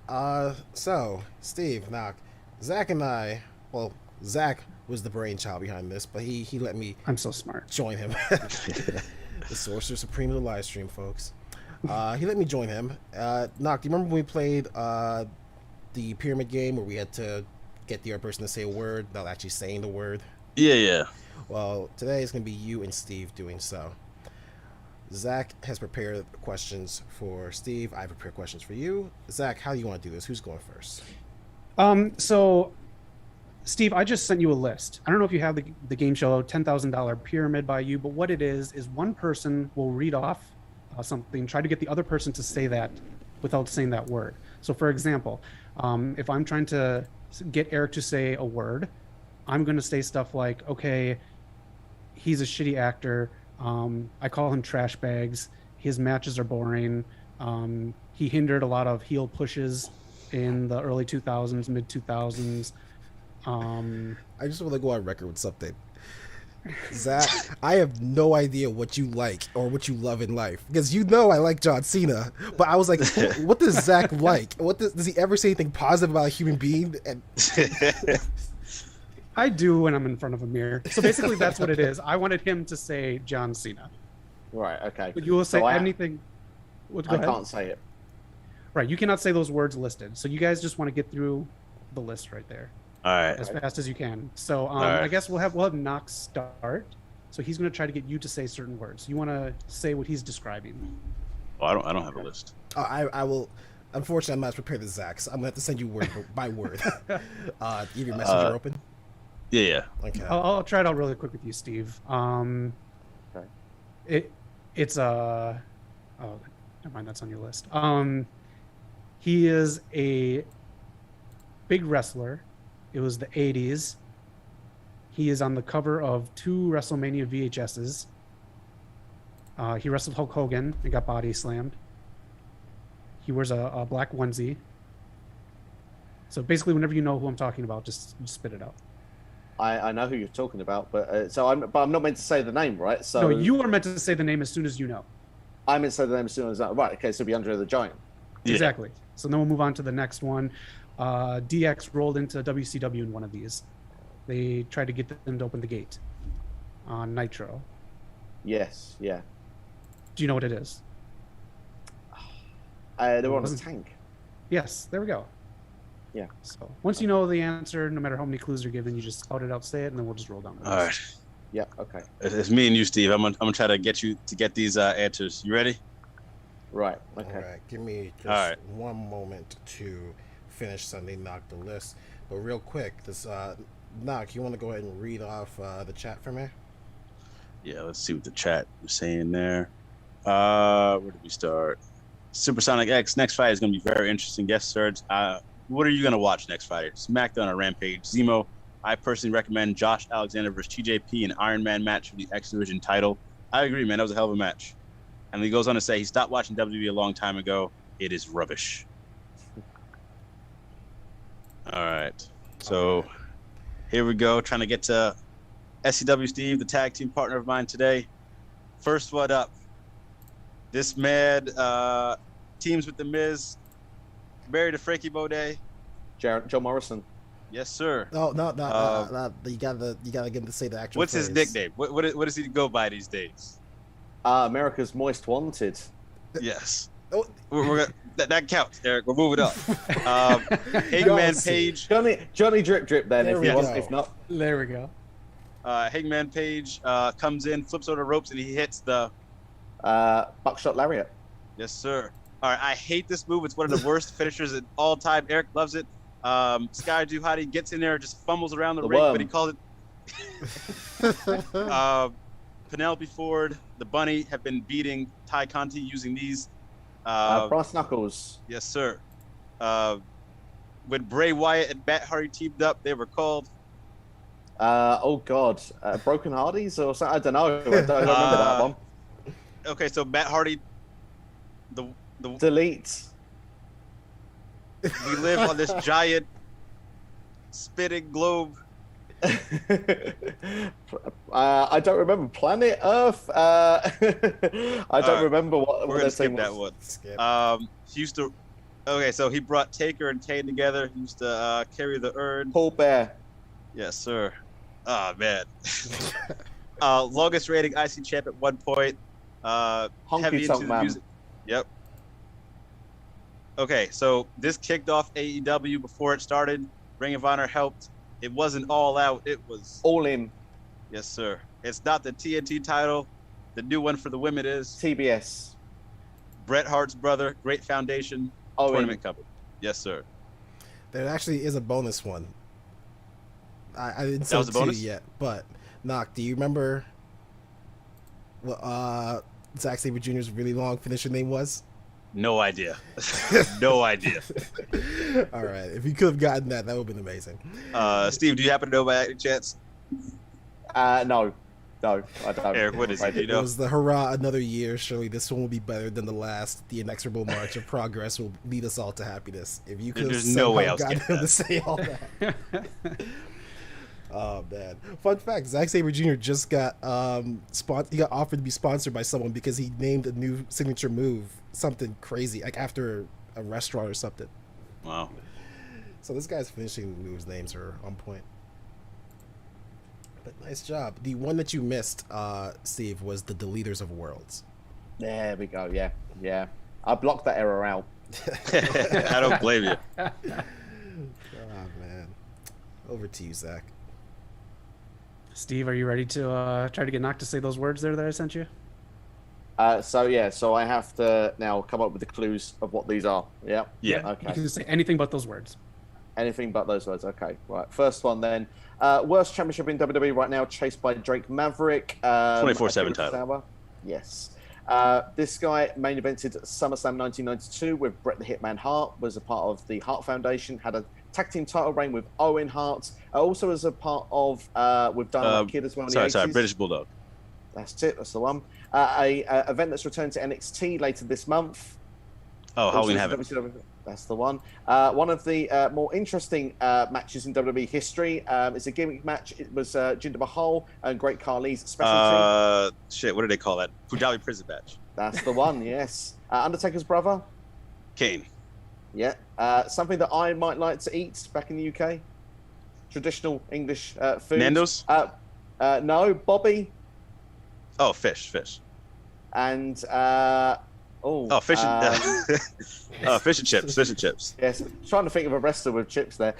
Speaker 1: So, Steve, Knock, Zach and I, well, Zach was the brainchild behind this, but he let me
Speaker 3: I'm so smart.
Speaker 1: Join him. The Sorcerer Supreme of the live stream, folks. He let me join him. Knock, do you remember when we played the pyramid game where we had to get the other person to say a word without actually saying the word?
Speaker 4: Yeah.
Speaker 1: Well, today it's going to be you and Steve doing so. Zach has prepared questions for Steve. I prepared questions for you. Zach, how do you want to do this? Who's going first?
Speaker 3: So, Steve, I just sent you a list. I don't know if you have the game show $10,000 pyramid by you, but what it is one person will read off something, try to get the other person to say that without saying that word. So, for example, if I'm trying to get Eric to say a word, I'm going to say stuff like, okay, he's a shitty actor. I call him trash bags. His matches are boring. He hindered a lot of heel pushes in the early 2000s, mid 2000s.
Speaker 1: I just want to go on record with something. Zach, I have no idea what you like or what you love in life, because you know I like John Cena, but I was like, what does Zach like? Does he ever say anything positive about a human being? And
Speaker 3: I do when I'm in front of a mirror. So basically that's what it is. I wanted him to say John Cena.
Speaker 2: Right, okay.
Speaker 3: But you will say anything.
Speaker 2: I can't say it.
Speaker 3: Right, you cannot say those words listed. So you guys just want to get through the list right there.
Speaker 4: All right.
Speaker 3: As fast as you can. So
Speaker 4: right.
Speaker 3: I guess we'll have Knox start. So he's going to try to get you to say certain words. You want to say what he's describing.
Speaker 4: Oh, I don't have a list.
Speaker 1: I will. Unfortunately, I'm not prepared as Zach, so I'm going to have to send you word by word. You have your messenger open?
Speaker 4: Yeah.
Speaker 1: Okay.
Speaker 3: I'll try it out really quick with you, Steve.
Speaker 2: Okay.
Speaker 3: It's a oh, never mind, that's on your list. He is a big wrestler. It was the 80s. He is on the cover of 2 WrestleMania VHSs. He wrestled Hulk Hogan and got body slammed. He wears a black onesie. So basically, whenever you know who I'm talking about, just spit it out.
Speaker 2: I know who you're talking about, but I'm not meant to say the name, right? So
Speaker 3: No, you are meant to say the name as soon as you know.
Speaker 2: I'm meant to say the name as soon as that. Right? Okay, so it'll be Andre the Giant.
Speaker 4: Yeah.
Speaker 3: Exactly. So then we'll move on to the next one. DX rolled into WCW in one of these. They tried to get them to open the gate on Nitro.
Speaker 2: Yes. Yeah.
Speaker 3: Do you know what it is?
Speaker 2: They were on a tank.
Speaker 3: Yes, there we go.
Speaker 2: Yeah.
Speaker 3: So once you know the answer, no matter how many clues are given, you just shout it out, say it, and then we'll just roll down the
Speaker 4: All
Speaker 3: list.
Speaker 4: right.
Speaker 2: Yeah. Okay.
Speaker 4: It's me and you, Steve. I'm gonna try to get you to get these answers. You ready?
Speaker 2: Right. Okay.
Speaker 1: All right. Give me just
Speaker 4: All right.
Speaker 1: one moment to finish Sunday Knock the list. But real quick, this Knock, you want to go ahead and read off the chat for me?
Speaker 4: Yeah. Let's see what the chat was saying there. Where did we start? Supersonic X. Next fight is gonna be very interesting. Guest Surge. What are you gonna watch next Friday? Smackdown or Rampage? Zemo. I personally recommend Josh Alexander versus TJP, an Iron Man match for the X Division title. I agree, man. That was a hell of a match. And he goes on to say he stopped watching WWE a long time ago. It is rubbish. All right. So here we go. Trying to get to SCW Steve, the tag team partner of mine today. First one up. This man teams with The Miz. Married to Frankie Baudet.
Speaker 2: Joe Morrison.
Speaker 4: Yes, sir.
Speaker 1: Oh no, you gotta get him to say the actual.
Speaker 4: What's his
Speaker 1: phrase.
Speaker 4: nickname? What does he go by these days?
Speaker 2: America's Most Wanted.
Speaker 4: Yes.
Speaker 1: Oh.
Speaker 4: We're that counts, Eric. We're moving up. Hangman Page.
Speaker 2: Johnny Drip Drip. Then,
Speaker 1: There
Speaker 2: if
Speaker 1: we
Speaker 2: you want,
Speaker 1: go.
Speaker 2: if not,
Speaker 3: There we go.
Speaker 4: Hangman Page comes in, flips over the ropes, and he hits the.
Speaker 2: Buckshot Lariat.
Speaker 4: Yes, sir. All right. I hate this move. It's one of the worst finishers of all time. Eric loves it. Sky Duhati gets in there, just fumbles around the ring,
Speaker 2: worm.
Speaker 4: but he calls it. Penelope Ford, the Bunny, have been beating Ty Conti using these.
Speaker 2: Brass Knuckles.
Speaker 4: Yes, sir. When Bray Wyatt and Matt Hardy teamed up, they were called.
Speaker 2: Oh God, Broken Hardys or something. I don't know. I don't remember that one.
Speaker 4: Okay, so Matt Hardy, the
Speaker 2: Delete.
Speaker 4: we live on this giant spinning globe.
Speaker 2: I don't remember Planet Earth. I don't remember what
Speaker 4: We're gonna
Speaker 2: their
Speaker 4: skip
Speaker 2: thing
Speaker 4: that
Speaker 2: was.
Speaker 4: one. He used to. Okay, so he brought Taker and Kane together. He used to carry the urn.
Speaker 2: Paul Bear.
Speaker 4: Yes, sir. Oh man. Longest rating IC champ at one point. Heavy
Speaker 2: Honky
Speaker 4: into
Speaker 2: Tonk
Speaker 4: the
Speaker 2: Man.
Speaker 4: music. Yep. Okay, so this kicked off AEW before it started. Ring of Honor helped. It wasn't All Out. It was
Speaker 2: All In.
Speaker 4: Yes, sir. It's not the TNT title. The new one for the women is
Speaker 2: TBS.
Speaker 4: Bret Hart's brother. Great Foundation
Speaker 2: Owen.
Speaker 4: tournament company. Yes, sir.
Speaker 1: There actually is a bonus one. I didn't
Speaker 4: That
Speaker 1: say
Speaker 4: was
Speaker 1: it
Speaker 4: a
Speaker 1: to you
Speaker 4: bonus?
Speaker 1: yet, but Knock, do you remember what Zack Sabre Jr.'s really long finisher name was?
Speaker 4: No idea. No idea.
Speaker 1: All right, if you could have gotten that, that would have been amazing.
Speaker 4: Steve, do you happen to know by any chance?
Speaker 2: No, I don't.
Speaker 4: Eric, what is it? Do you
Speaker 1: It
Speaker 4: know?
Speaker 1: was the hurrah, another year. Surely this one will be better than the last. The inexorable march of progress will lead us all to happiness. If you could have
Speaker 4: There's no way I was
Speaker 1: gotten
Speaker 4: getting
Speaker 1: him to say all that. Oh man! Fun fact: Zack Sabre Jr. just got he got offered to be sponsored by someone because he named a new signature move something crazy, like after a restaurant or something.
Speaker 4: Wow.
Speaker 1: So this guy's finishing moves names are on point. But nice job. The one that you missed, Steve, was the Deleters of Worlds.
Speaker 2: There we go. Yeah. I blocked that error out.
Speaker 4: I don't blame you.
Speaker 1: Oh man! Over to you, Zach.
Speaker 3: Steve, are you ready to try to get Knock to say those words there that I sent you?
Speaker 2: So I have to now come up with the clues of what these are. Yeah.
Speaker 4: Yeah.
Speaker 3: You
Speaker 2: Okay.
Speaker 3: can say anything but those words.
Speaker 2: Anything but those words. Okay. Right. First one then. Worst championship in WWE right now, chased by Drake Maverick.
Speaker 4: 24/7 title.
Speaker 2: Yes. This guy main evented SummerSlam 1992 with Bret the Hitman Hart, was a part of the Hart Foundation, had a tag team title reign with Owen Hart, also as a part of with Dynamite Kid as well in the 80s.
Speaker 4: Sorry, British Bulldog.
Speaker 2: That's it, that's the one. A event that's returned to NXT later this month.
Speaker 4: Oh, Halloween Havoc.
Speaker 2: That's the one. One of the more interesting matches in WWE history. It's a gimmick match. It was Jinder Mahal and Great Khali's specialty.
Speaker 4: Shit, what do they call that? Punjabi prison match.
Speaker 2: That's the one, yes. Undertaker's brother?
Speaker 4: Kane.
Speaker 2: Yeah. Something that I might like to eat back in the UK. Traditional English food.
Speaker 4: Nando's?
Speaker 2: No, Bobby.
Speaker 4: Oh, fish.
Speaker 2: And...
Speaker 4: fish and chips.
Speaker 2: Yes, trying to think of a wrestler with chips there.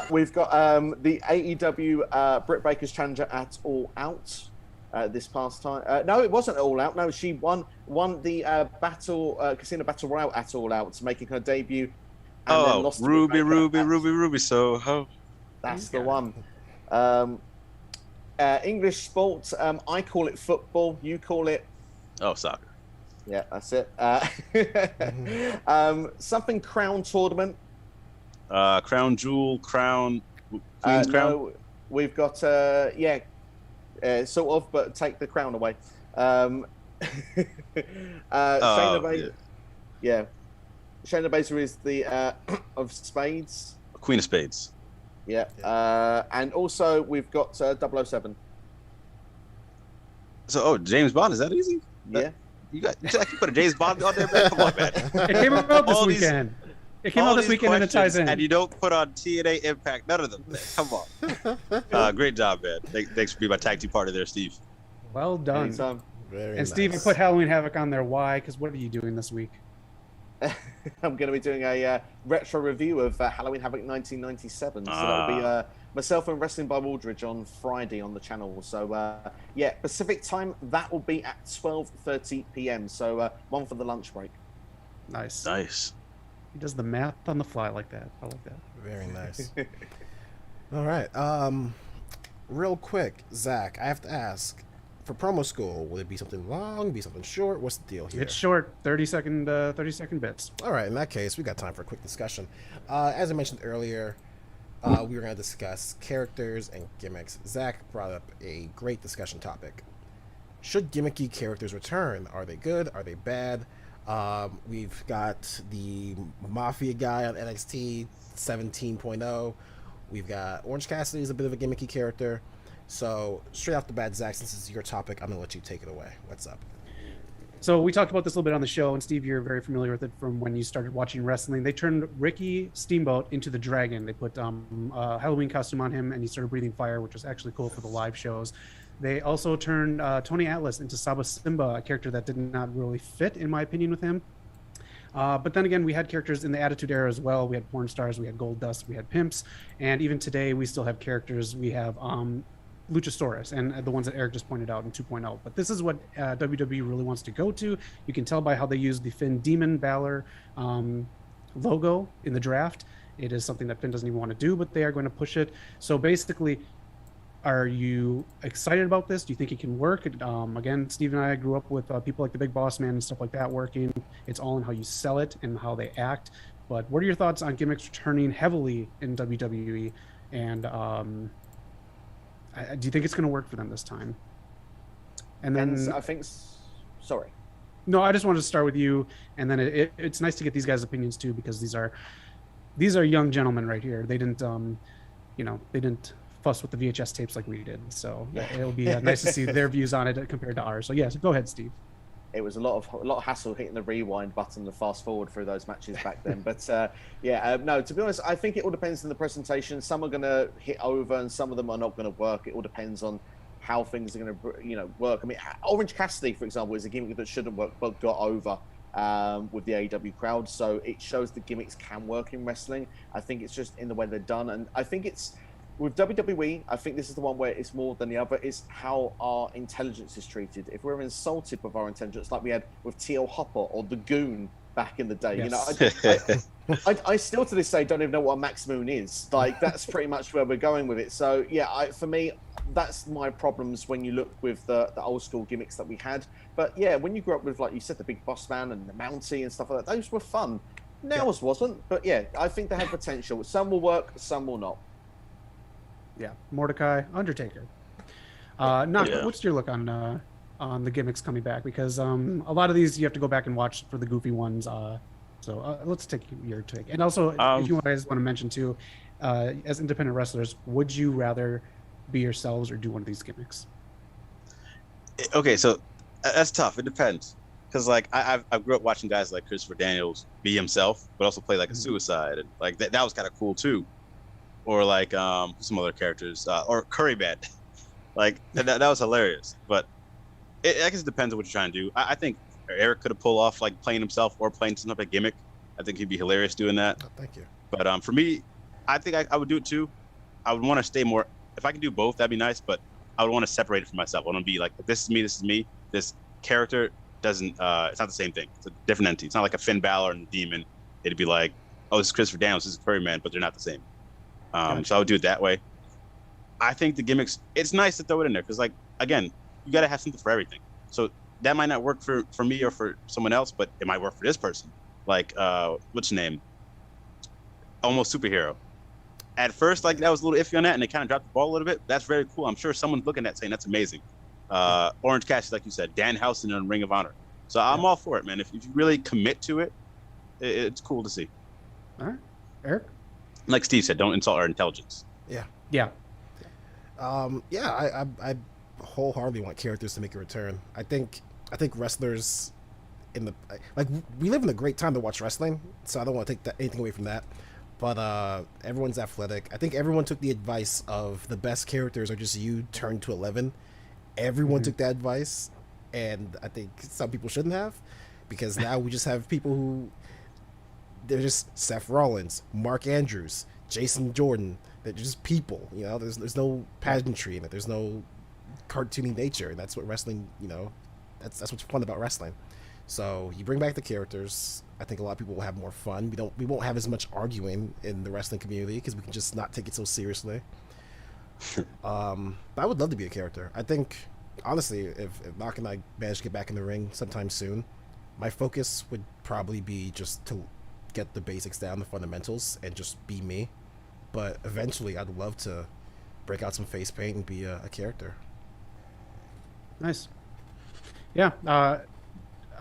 Speaker 2: We've got the AEW Britt Baker's challenger at All Out this past time. No, it wasn't All Out. No, she won the Casino Battle Royale at All Out, making her debut. And then lost
Speaker 4: Ruby Soho.
Speaker 2: That's the one. English sports. I call it football. You call it?
Speaker 4: Oh, soccer.
Speaker 2: Yeah, that's it. Something Crown tournament.
Speaker 4: Crown Jewel, Crown, Queen's Crown.
Speaker 2: No, we've got sort of, but take the crown away. Shayna Baszler is the of spades.
Speaker 4: Queen of Spades.
Speaker 2: Yeah. And also we've got 007.
Speaker 4: So, James Bond, is that easy?
Speaker 2: Yeah.
Speaker 4: You actually put a James Bond on there, man? Come on, man.
Speaker 3: It came out this weekend. It came out this weekend and it ties in.
Speaker 4: And you don't put on TNA Impact, none of them. Come on. Great job, man. Thanks for being my tag team partner there, Steve.
Speaker 3: Well done.
Speaker 2: Anytime.
Speaker 1: Very
Speaker 3: and Steve, you put Halloween Havoc on there. Why? Because what are you doing this week?
Speaker 2: I'm going to be doing a retro review of Halloween Havoc 1997. So that'll be myself and Wrestling by Waldridge on Friday on the channel. So, Pacific time, that will be at 12:30 p.m. So, one for the lunch break.
Speaker 3: Nice. He does the math on the fly like that. I like that.
Speaker 1: Very nice. All right. Real quick, Zach, I have to ask, for promo school, will it be something long, be something short? What's the deal here?
Speaker 3: It's short, 30-second bits.
Speaker 1: All right, in that case, we got time for a quick discussion. As I mentioned earlier, we were going to discuss characters and gimmicks. Zach brought up a great discussion topic. Should gimmicky characters return? Are they good? Are they bad? We've got the Mafia guy on NXT 17.0. We've got Orange Cassidy is a bit of a gimmicky character. So, straight off the bat, Zach, since this is your topic, I'm going to let you take it away. What's up?
Speaker 3: So, we talked about this a little bit on the show, and Steve, you're very familiar with it from when you started watching wrestling. They turned Ricky Steamboat into the Dragon. They put a Halloween costume on him, and he started breathing fire, which was actually cool for the live shows. They also turned Tony Atlas into Saba Simba, a character that did not really fit, in my opinion, with him. But then again, we had characters in the Attitude Era as well. We had porn stars, we had Gold Dust, we had pimps, and even today we still have characters. We have Luchasaurus and the ones that Eric just pointed out in 2.0. But this is what WWE really wants to go to. You can tell by how they use the Finn Demon Balor logo in the draft. It is something that Finn doesn't even want to do, but they are going to push it. So basically, are you excited about this? Do you think it can work? Again, Steve and I grew up with people like the Big Boss Man and stuff like that working. It's all in how you sell it and how they act. But what are your thoughts on gimmicks returning heavily in WWE? And do you think it's going to work for them this time? And then
Speaker 2: I think, sorry.
Speaker 3: No, I just wanted to start with you, and then it's nice to get these guys' opinions too, because these are young gentlemen right here. They didn't, they didn't fuss with the VHS tapes like we did. So it'll be nice to see their views on it compared to ours. So yes, go ahead, Steve.
Speaker 2: It was a lot of hassle hitting the rewind button to fast forward through those matches back then. But no, to be honest, I think it all depends on the presentation. Some are going to hit over, and some of them are not going to work. It all depends on how things are going to, work. I mean, Orange Cassidy, for example, is a gimmick that shouldn't work, but got over with the AEW crowd. So it shows the gimmicks can work in wrestling. I think it's just in the way they're done, and I think it's. With WWE, I think this is the one where it's more than the other, is how our intelligence is treated. If we're insulted with our intelligence, like we had with T.L. Hopper or The Goon back in the day,
Speaker 3: yes.
Speaker 2: I still to this day don't even know what a Max Moon is. Like, that's pretty much where we're going with it. So yeah, for me, that's my problems when you look with the old school gimmicks that we had. But yeah, when you grew up with, like you said, the Big Boss Man and the Mountie and stuff like that, those were fun. Now's wasn't, but yeah, I think they have potential. Some will work, some will not.
Speaker 3: Yeah, Mordecai, Undertaker. What's your look on the gimmicks coming back? Because a lot of these you have to go back and watch for the goofy ones. So let's take your take. And also, if you guys want to mention too, as independent wrestlers, would you rather be yourselves or do one of these gimmicks?
Speaker 4: Okay, so that's tough. It depends. Because like I grew up watching guys like Christopher Daniels be himself, but also play like a Suicide, and like that was kind of cool too. Or like some other characters, or Curry Man, like that was hilarious. But I guess it depends on what you're trying to do. I think Eric could have pulled off like playing himself or playing some type of gimmick. I think he'd be hilarious doing that.
Speaker 1: Oh, thank you.
Speaker 4: But for me, I think I would do it too. I would want to stay more. If I could do both, that'd be nice. But I would want to separate it from myself. I want to be like, this is me. This is me. This character doesn't. It's not the same thing. It's a different entity. It's not like a Finn Balor and the Demon. It'd be like, oh, this is Christopher Daniels. This is Curry Man, but they're not the same. So I would do it that way. I think the gimmicks. It's nice to throw it in there because, like, again, you got to have something for everything. So that might not work for me or for someone else, but it might work for this person. Like, what's your name? Almost Superhero. At first, like, that was a little iffy on that, and they kind of dropped the ball a little bit. That's very cool. I'm sure someone's looking at saying that's amazing. Orange Cassidy, like you said, Dan Houston in Ring of Honor. So I'm all for it, man. If you really commit to it, it's cool to see.
Speaker 3: All right, Eric.
Speaker 4: Like Steve said, don't insult our intelligence.
Speaker 3: Yeah.
Speaker 1: I wholeheartedly want characters to make a return. I think wrestlers we live in a great time to watch wrestling, so I don't want to take anything away from that. But everyone's athletic. I think everyone took the advice of the best characters are just you turned to 11. Everyone took that advice, and I think some people shouldn't have, because now we just have people who they're just Seth Rollins, Mark Andrews, Jason Jordan. They're just people, you know. There's no pageantry in it. There's no cartoony nature, and that's what wrestling, you know, that's what's fun about wrestling. So you bring back the characters. I think a lot of people will have more fun. We won't have as much arguing in the wrestling community because we can just not take it so seriously. But I would love to be a character. I think, honestly, if Knock and I manage to get back in the ring sometime soon, my focus would probably be just to get the basics down, the fundamentals, and just be me. But eventually, I'd love to break out some face paint and be a character.
Speaker 3: Nice. Yeah, I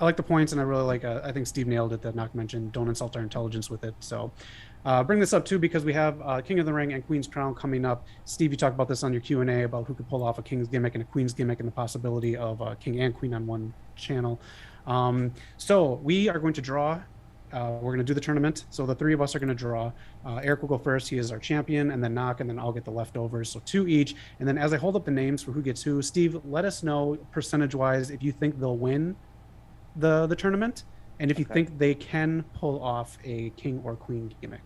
Speaker 3: like the points, and I really like. I think Steve nailed it. That Knock mentioned, don't insult our intelligence with it. So, bring this up too because we have King of the Ring and Queen's Crown coming up. Steve, you talked about this on your Q&A about who could pull off a King's gimmick and a Queen's gimmick, and the possibility of King and Queen on one channel. So we are going to draw. We're going to do the tournament. So the three of us are going to draw. Eric will go first. He is our champion, and then Knock, and then I'll get the leftovers. So 2 each. And then as I hold up the names for who gets who, Steve, let us know percentage-wise if you think they'll win the tournament, and if you think they can pull off a King or Queen gimmick.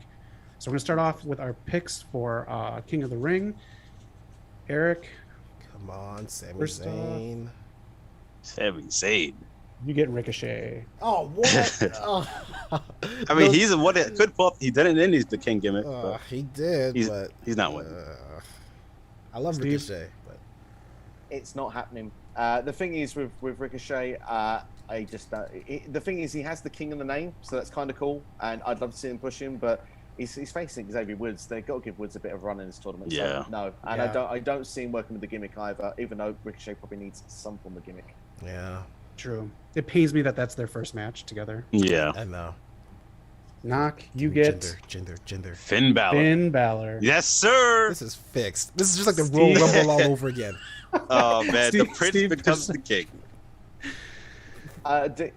Speaker 3: So we're going to start off with our picks for King of the Ring. Eric.
Speaker 1: Come on, Sami Zayn.
Speaker 4: Sami Zayn.
Speaker 3: You get Ricochet.
Speaker 1: Oh, what?
Speaker 4: I mean, he's the one that could pull up. He didn't in the King gimmick.
Speaker 1: He did, but
Speaker 4: he's not winning.
Speaker 1: I love
Speaker 3: Steve?
Speaker 1: Ricochet, but
Speaker 2: It's not happening. The thing is with Ricochet, I just the thing is he has the King in the name, so that's kind of cool, and I'd love to see him push him, but he's facing Xavier Woods. They've got to give Woods a bit of a run in this tournament.
Speaker 4: Yeah.
Speaker 2: So, no, and I don't see him working with the gimmick either, even though Ricochet probably needs some form of gimmick.
Speaker 1: yeah,
Speaker 3: True. It pains me that that's their first match together.
Speaker 4: Yeah.
Speaker 1: I know.
Speaker 3: Knock, you get
Speaker 1: Gender.
Speaker 4: Finn Balor.
Speaker 3: Finn Balor.
Speaker 4: Yes, sir.
Speaker 1: This is fixed. This is just like the Royal Rumble all over again.
Speaker 4: Oh man, the prince
Speaker 3: Steve
Speaker 4: becomes the king.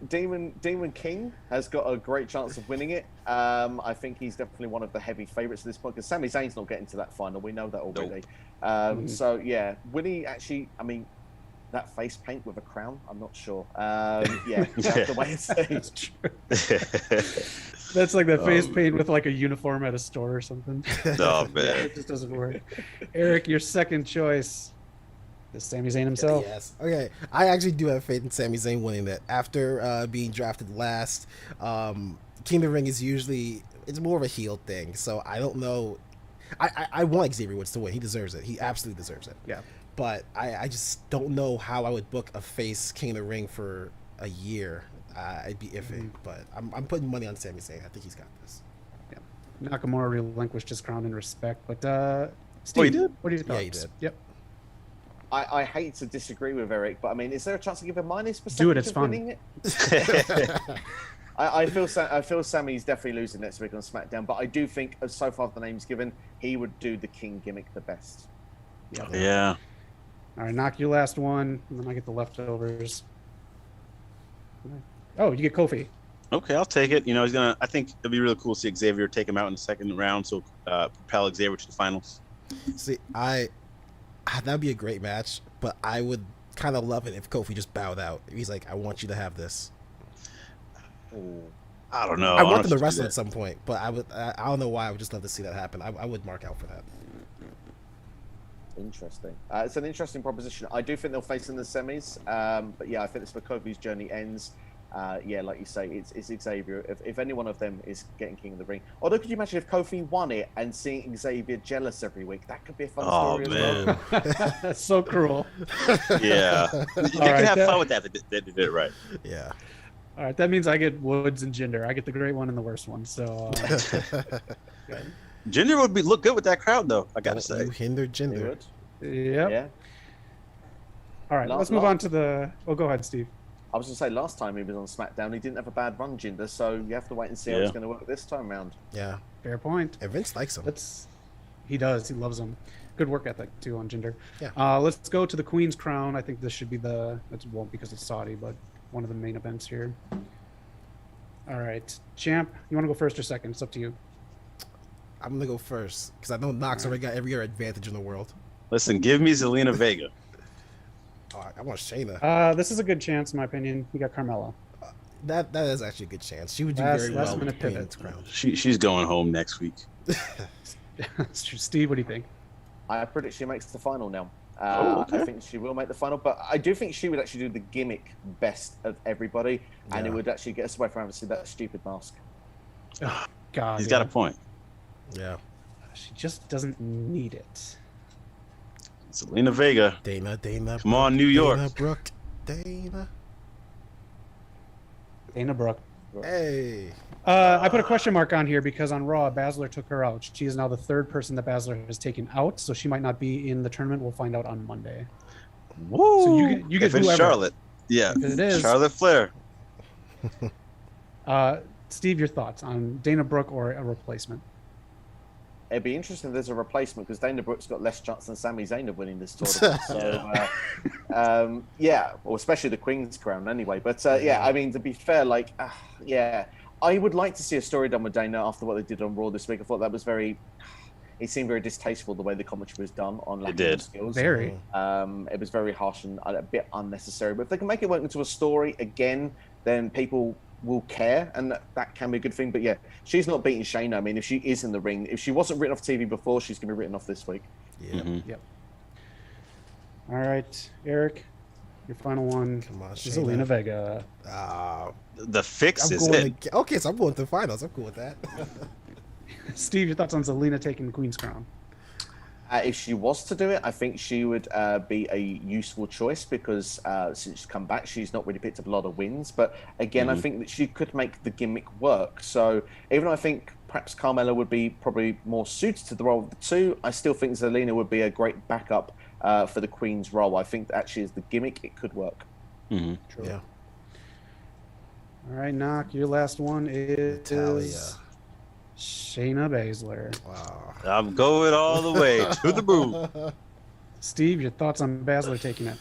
Speaker 2: Demon King has got a great chance of winning it. I think he's definitely one of the heavy favourites at this point because Sami Zayn's not getting to that final. We know that already. So yeah, will he actually? I mean, that face paint with a crown. I'm not sure. Yeah, that's the way it's
Speaker 3: That's like that face paint with like a uniform at a store or something.
Speaker 4: Oh man,
Speaker 3: It just doesn't work. Eric, your second choice is Sami Zayn himself.
Speaker 1: Yes. Okay. I actually do have faith in Sami Zayn winning that. After being drafted last, King of the Ring is usually it's more of a heel thing. So I don't know. I want Xavier Woods to win. He deserves it. He absolutely deserves it.
Speaker 3: Yeah.
Speaker 1: But I just don't know how I would book a face King of the Ring for a year. I'd be iffy. But I'm putting money on Sami Zayn. I think he's got this.
Speaker 3: Yeah. Nakamura relinquished his crown in respect, but Steve,
Speaker 4: Oh, he did?
Speaker 3: what are your thoughts?
Speaker 1: Yeah, he did.
Speaker 3: Yep.
Speaker 2: I hate to disagree with Eric, but I mean, is there a chance to give a minus percentage
Speaker 3: Do it, it's
Speaker 2: of
Speaker 3: fun.
Speaker 2: winning it? I feel Sammy's definitely losing next week on SmackDown, but I do think, as so far the names given, he would do the King gimmick the best.
Speaker 4: Yeah.
Speaker 3: All right, knock your last one, and then I get the leftovers. Oh, you get Kofi.
Speaker 4: Okay, I'll take it. You know, I think it'd be really cool to see Xavier take him out in the second round, so propel Xavier to the finals.
Speaker 1: See, that'd be a great match, but I would kind of love it if Kofi just bowed out. He's like, I want you to have this.
Speaker 4: I don't know.
Speaker 1: I want them to
Speaker 4: do
Speaker 1: wrestle
Speaker 4: that.
Speaker 1: at some point, but I don't know why. I would just love to see that happen. I would mark out for that.
Speaker 2: Interesting. It's an interesting proposition. I do think they'll face in the semis, but yeah, I think it's where Kofi's journey ends. Yeah, like you say, it's Xavier. If any one of them is getting King of the Ring, although could you imagine if Kofi won it and seeing Xavier jealous every week? That could be a fun story as well.
Speaker 3: That's so cruel.
Speaker 4: Yeah. You can have fun with that if they did it right.
Speaker 1: Yeah.
Speaker 3: All right, that means I get Woods and Jinder. I get the great one and the worst one. So, good.
Speaker 4: Jinder would look good with that crowd, though. I gotta say.
Speaker 1: You hinder
Speaker 2: He
Speaker 1: Jinder.
Speaker 2: would.
Speaker 3: Yep.
Speaker 2: Yeah.
Speaker 3: All right, let's move on to the. Oh, go ahead, Steve.
Speaker 2: I was going to say, last time he was on SmackDown, he didn't have a bad run, Jinder, so you have to wait and see how it's going to work this time around.
Speaker 1: Yeah.
Speaker 3: Fair point.
Speaker 1: And Vince likes him.
Speaker 3: He does. He loves him. Good work ethic too on Jinder.
Speaker 1: Yeah.
Speaker 3: Let's go to the Queen's Crown. I think this should be because it's Saudi, but one of the main events here. All right, champ. You want to go first or second? It's up to you.
Speaker 1: I'm gonna go first because I know Knox already got every advantage in the world.
Speaker 4: Listen, give me Zelina Vega.
Speaker 1: Oh, I want Shayna.
Speaker 3: This is a good chance, in my opinion. You got Carmella.
Speaker 1: That is actually a good chance. She would do
Speaker 3: Last
Speaker 1: very well
Speaker 3: minute
Speaker 1: with
Speaker 3: pivot.
Speaker 1: Queen's crown.
Speaker 4: She's going home next week.
Speaker 3: Steve, what do you think?
Speaker 2: I predict she makes the final now.
Speaker 4: Okay.
Speaker 2: I think she will make the final, but I do think she would actually do the gimmick best of everybody, and it
Speaker 1: Yeah.
Speaker 2: would actually get us away from having to see that stupid mask.
Speaker 3: Oh, God,
Speaker 4: He's got a point.
Speaker 1: Yeah.
Speaker 3: She just doesn't need it.
Speaker 4: Zelina Vega.
Speaker 1: Dana.
Speaker 4: Come on, New York.
Speaker 1: Dana Brooke. Dana.
Speaker 3: Dana Brooke.
Speaker 1: Hey.
Speaker 3: I put a question mark on here because on Raw, Baszler took her out. She is now the third person that Baszler has taken out, so she might not be in the tournament. We'll find out on Monday.
Speaker 4: Woo!
Speaker 3: So you get
Speaker 4: if it's
Speaker 3: whoever.
Speaker 4: Charlotte. Yeah.
Speaker 3: If it is.
Speaker 4: Charlotte Flair.
Speaker 3: Steve, your thoughts on Dana Brooke or a replacement?
Speaker 2: It'd be interesting if there's a replacement because Dana Brooke's got less chance than Sami Zayn of winning this tournament. So, yeah, well, especially the Queen's Crown anyway. But yeah, I mean, to be fair, like, yeah, I would like to see a story done with Dana after what they did on Raw this week. I thought that was it seemed very distasteful the way the commentary was done on lack of skills.
Speaker 3: Very.
Speaker 2: It was very harsh and a bit unnecessary. But if they can make it work into a story again, then people will care, and that can be a good thing. But yeah, she's not beating Shayna. I mean, if she is in the ring, if she wasn't written off TV before, she's going to be written off this week.
Speaker 1: Yeah.
Speaker 4: Mm-hmm.
Speaker 3: Yep. All right, Eric, your final one.
Speaker 1: Come on,
Speaker 3: Is
Speaker 1: Shayna.
Speaker 3: Zelina Vega.
Speaker 4: The fix
Speaker 1: I'm
Speaker 4: is
Speaker 1: going
Speaker 4: it.
Speaker 1: okay, so I'm going to the finals. I'm cool with that.
Speaker 3: Steve, your thoughts on Zelina taking the Queen's Crown?
Speaker 2: If she was to do it, I think she would be a useful choice because since she's come back, she's not really picked up a lot of wins. But again, I think that she could make the gimmick work. So even though I think perhaps Carmella would be probably more suited to the role of the two, I still think Zelina would be a great backup for the Queen's role. I think that actually is the gimmick. It could work.
Speaker 4: Mm-hmm.
Speaker 3: True.
Speaker 1: Yeah.
Speaker 3: All right, Knock, your last one is
Speaker 1: Natalia.
Speaker 3: Shayna Baszler.
Speaker 1: Wow.
Speaker 4: I'm going all the way to the moon.
Speaker 3: Steve, your thoughts on Baszler taking it?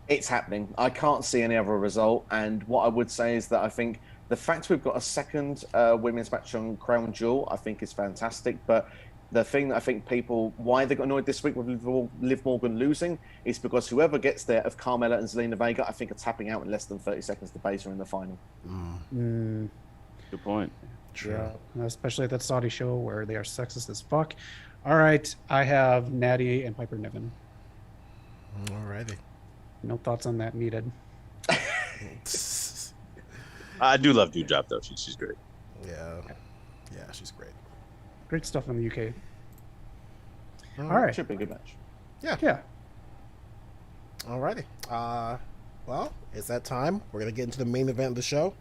Speaker 2: It's happening. I can't see any other result. And what I would say is that I think the fact we've got a second women's match on Crown Jewel, I think is fantastic. But the thing that I think why they got annoyed this week with Liv Morgan losing is because whoever gets there of Carmella and Zelina Vega, I think are tapping out in less than 30 seconds to Baszler in the final.
Speaker 4: Good point.
Speaker 1: True.
Speaker 3: Yeah, especially at that Saudi show where they are sexist as fuck. All right, I have Natty and Piper Niven.
Speaker 1: Alrighty.
Speaker 3: No thoughts on that needed.
Speaker 4: I do love Doudrop though. She's great.
Speaker 1: Yeah. Yeah, she's great.
Speaker 3: Great stuff in the UK.
Speaker 1: All
Speaker 3: All right.
Speaker 2: Should be a good match.
Speaker 3: Yeah.
Speaker 1: Alrighty. Well, it's that time. We're gonna get into the main event of the show.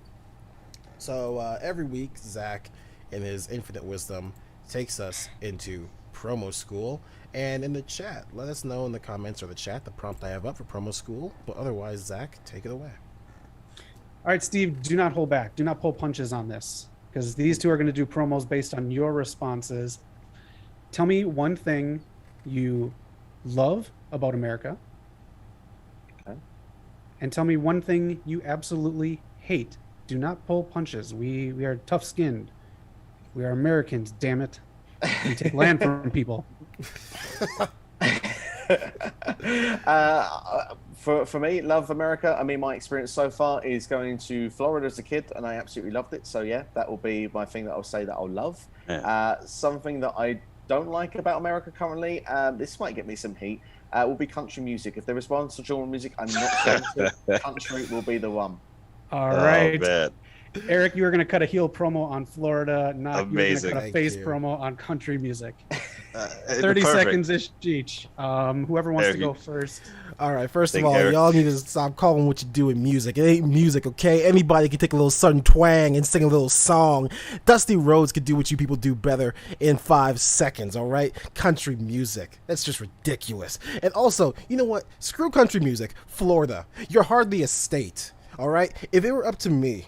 Speaker 1: So every week, Zach, in his infinite wisdom, takes us into promo school. And in the chat, let us know in the comments or the chat the prompt I have up for promo school. But otherwise, Zach, take it away.
Speaker 3: All right, Steve, do not hold back. Do not pull punches on this, because these two are going to do promos based on your responses. Tell me one thing you love about America.
Speaker 2: Okay.
Speaker 3: And tell me one thing you absolutely hate. Do not pull punches. We are tough-skinned. We are Americans, damn it. We take land from people.
Speaker 2: For me, love America. I mean, my experience so far is going to Florida as a kid, and I absolutely loved it. So yeah, that will be my thing that I'll say that I'll love.
Speaker 4: Yeah.
Speaker 2: Something that I don't like about America currently, this might get me some heat, will be country music. If there is one such genre music, I'm not going to. Country will be the one.
Speaker 3: All right.
Speaker 4: Man.
Speaker 3: Eric, you were going to cut a heel promo on Florida. Not
Speaker 4: Amazing.
Speaker 3: You were going to cut a
Speaker 1: Thank
Speaker 3: face
Speaker 1: you.
Speaker 3: promo on country music. 30
Speaker 4: 30
Speaker 3: seconds each. Whoever wants
Speaker 4: Eric,
Speaker 3: to go
Speaker 4: you-
Speaker 3: first.
Speaker 1: All right, first of
Speaker 4: Think
Speaker 1: all,
Speaker 4: Eric-
Speaker 1: y'all need to stop calling what you do in music. It ain't music, okay? Anybody can take a little southern twang and sing a little song. Dusty Rhodes could do what you people do better in 5 seconds, all right? Country music. That's just ridiculous. And also, you know what? Screw country music. Florida. You're hardly a state, all right? If it were up to me,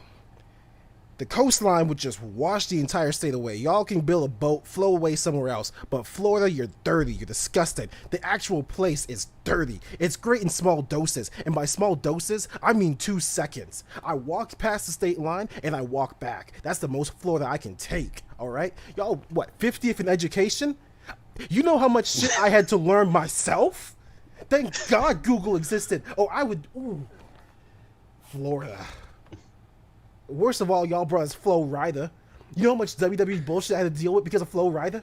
Speaker 1: the coastline would just wash the entire state away. Y'all can build a boat, flow away somewhere else. But Florida, you're dirty. You're disgusting. The actual place is dirty. It's great in small doses. And by small doses, I mean 2 seconds. I walked past the state line and I walk back. That's the most Florida I can take. All right? Y'all, what, 50th in education? You know how much shit I had to learn myself? Thank God Google existed. Oh, I would... Ooh. Florida. Worst of all, y'all brought us Flo Rida. You know how much WWE bullshit I had to deal with because of Flo Rida?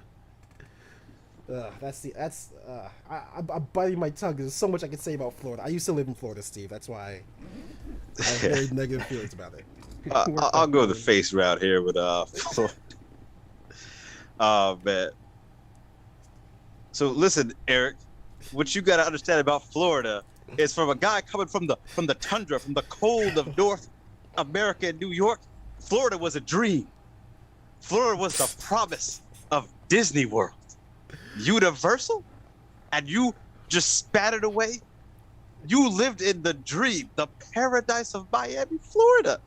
Speaker 1: I'm biting my tongue. There's so much I can say about Florida. I used to live in Florida, Steve. That's why I have very negative feelings about it.
Speaker 4: I'll go the face route here with oh man. So listen, Eric, what you got to understand about Florida is from a guy coming from the tundra, from the cold of North America and New York. Florida was a dream. Florida was the promise of Disney World, Universal, and you just spat it away. You lived in the dream, the paradise of Miami, Florida.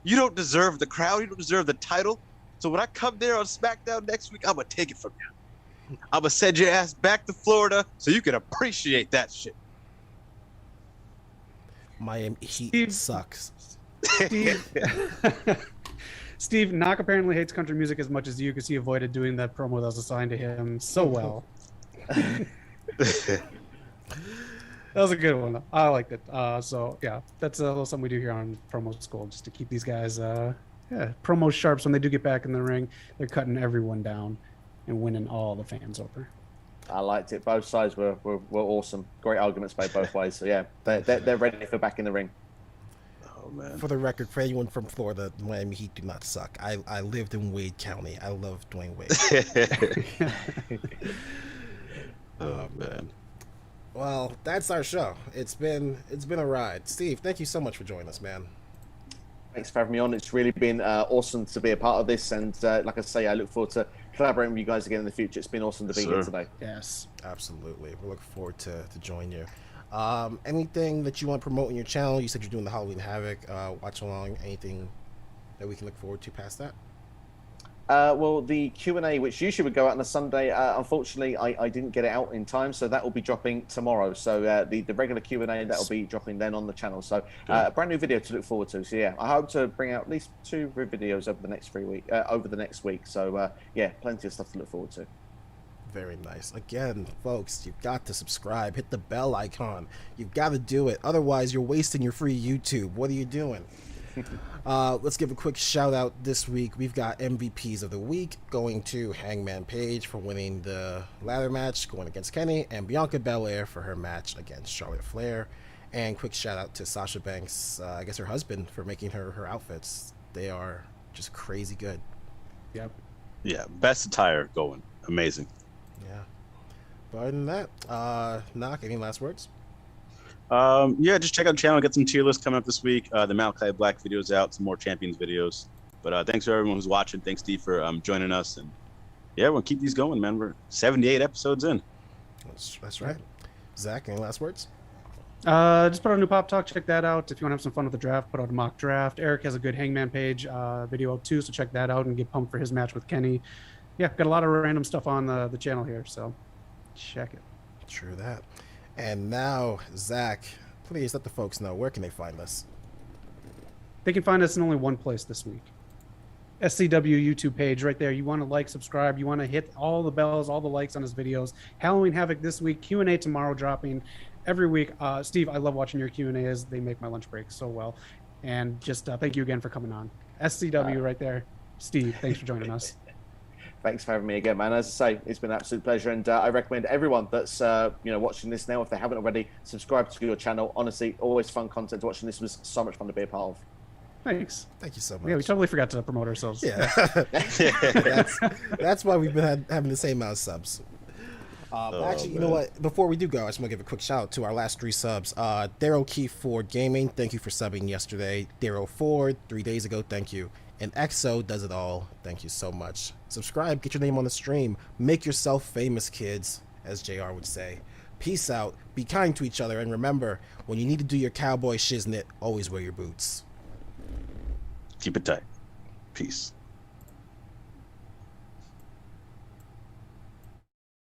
Speaker 4: You don't deserve the crowd. You don't deserve the title. So when I come there on SmackDown next week, I'm going to take it from you. I'm going to send your ass back to Florida so you can appreciate that shit.
Speaker 1: Miami Heat
Speaker 3: Steve-
Speaker 1: sucks.
Speaker 3: Steve, Knock apparently hates country music as much as you, because he avoided doing that promo that was assigned to him so well. That was a good one. I liked it. So yeah, that's a little something we do here on Promo School, just to keep these guys, promo sharps. When they do get back in the ring, they're cutting everyone down and winning all the fans over.
Speaker 2: I liked it. Both sides were awesome. Great arguments made both ways. So yeah, they're ready for back in the ring.
Speaker 4: Oh man.
Speaker 1: For the record, for anyone from Florida, Miami Heat do not suck. I lived in Wade County. I love Dwayne Wade.
Speaker 4: Oh man.
Speaker 1: Well, that's our show. It's been a ride. Steve, thank you so much for joining us, man.
Speaker 2: Thanks for having me on. It's really been awesome to be a part of this. And like I say, I look forward to collaborating with you guys again in the future. It's been awesome to be here today.
Speaker 3: Yes.
Speaker 1: Absolutely. We're looking forward to join you. Anything that you want to promote in your channel? You said you're doing the Halloween Havoc watch along. Anything that we can look forward to past that?
Speaker 2: Well, the Q&A, which usually would go out on a Sunday, unfortunately, I didn't get it out in time, so that will be dropping tomorrow. So the regular Q&A, that will be dropping then on the channel. So a brand new video to look forward to. So yeah, I hope to bring out at least 2 videos over the next week. So yeah, plenty of stuff to look forward to.
Speaker 1: Very nice. Again, folks, you've got to subscribe. Hit the bell icon. You've got to do it. Otherwise, you're wasting your free YouTube. What are you doing? Let's give a quick shout out this week. We've got MVPs of the week going to Hangman Page for winning the ladder match going against Kenny, and Bianca Belair for her match against Charlotte Flair. And quick shout out to Sasha Banks, I guess her husband, for making her outfits. They are just crazy good.
Speaker 3: Yep.
Speaker 4: Yeah, best attire going. Amazing.
Speaker 1: Yeah. But other than that, Knock, any last words?
Speaker 4: Yeah, just check out the channel. Get some tier lists coming up this week. The Malachi Black video's out. Some more Champions videos. But thanks for everyone who's watching. Thanks, Steve, for joining us. And yeah, we'll keep these going, man. We're 78 episodes in.
Speaker 1: That's right. Zach, any last words?
Speaker 3: Just put out a new Pop Talk. Check that out. If you want to have some fun with the draft, put out a mock draft. Eric has a good Hangman page video too, so check that out and get pumped for his match with Kenny. Yeah, got a lot of random stuff on the channel here, so check it.
Speaker 1: True that. And now, Zach, please let the folks know, where can they find us?
Speaker 3: They can find us in only one place this week. SCW YouTube page right there. You want to like, subscribe. You want to hit all the bells, all the likes on his videos. Halloween Havoc this week. Q&A tomorrow dropping every week. Steve, I love watching your Q&As. They make my lunch break so well. And just thank you again for coming on. SCW right there. Steve, thanks for joining us.
Speaker 2: Thanks for having me again, man. As I say, it's been an absolute pleasure, and I recommend everyone that's watching this now, if they haven't already, subscribe to your channel. Honestly, always fun content watching. This was so much fun to be a part of.
Speaker 3: Thanks.
Speaker 1: Thank you so much.
Speaker 3: Yeah, we totally forgot to promote ourselves.
Speaker 1: Yeah. that's why we've been having the same amount of subs. Actually, you know what? Before we do go, I just want to give a quick shout out to our last 3 subs. Daryl Keefe for Gaming, thank you for subbing yesterday. Daryl Ford, 3 days ago, thank you. And EXO does it all, thank you so much. Subscribe, get your name on the stream. Make yourself famous, kids, as JR would say. Peace out, be kind to each other, and remember, when you need to do your cowboy shiznit, always wear your boots.
Speaker 4: Keep it tight. Peace.